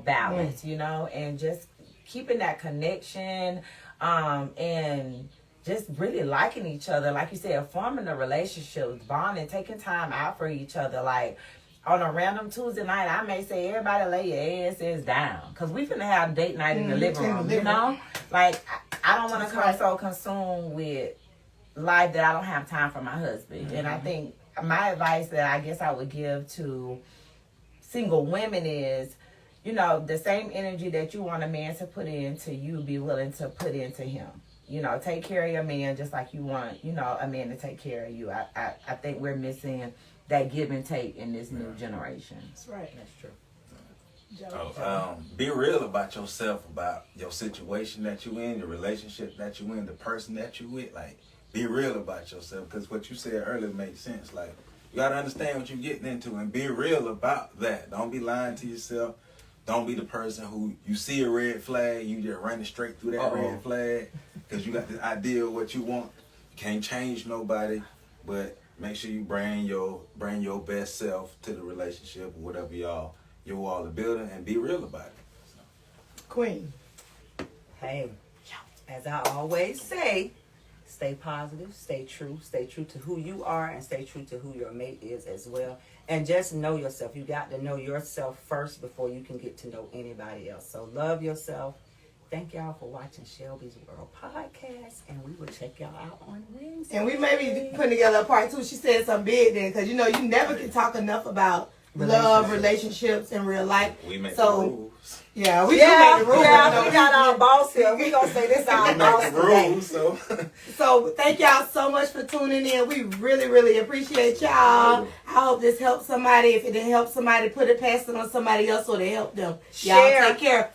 balance, and just keeping that connection, and just really liking each other. Like you said, forming a relationship, bonding, taking time out for each other. Like on a random Tuesday night, I may say, everybody lay your asses down. Because we finna have date night in the living room, Like, I don't want to come so consumed with life that I don't have time for my husband. And I think my advice that I guess I would give to single women is, the same energy that you want a man to put into you, be willing to put into him. Take care of your man just like you want, a man to take care of you. I think we're missing that give and take in this new generation. That's right. That's true. Be real about yourself, about your situation that you in, the relationship that you in, the person that you with. Like, be real about yourself, because what you said earlier made sense. Like, you gotta understand what you're getting into and be real about that. Don't be lying to yourself. Don't be the person who you see a red flag, you just running straight through that red flag because you got this idea of what you want. You can't change nobody, but make sure you bring your best self to the relationship or whatever you all are building, and be real about it. So. Queen. Hey, as I always say, stay positive, stay true to who you are, and stay true to who your mate is as well. And just know yourself. You got to know yourself first before you can get to know anybody else. So love yourself, thank y'all for watching Shelby's World podcast, and we will check y'all out on Wednesday. And we may be putting together a part 2. She said something big then, because you know you never can talk enough about love, relationships in real life. We make So, the rules. Yeah, we Yeah, do make the rules. yeah, we got our boss here. We gonna say this our We boss make the today. rules, so. So thank y'all so much for tuning in. We really, really appreciate y'all. I hope this helped somebody. If it didn't help somebody, put it past it on somebody else so to help them. Y'all Share. take care.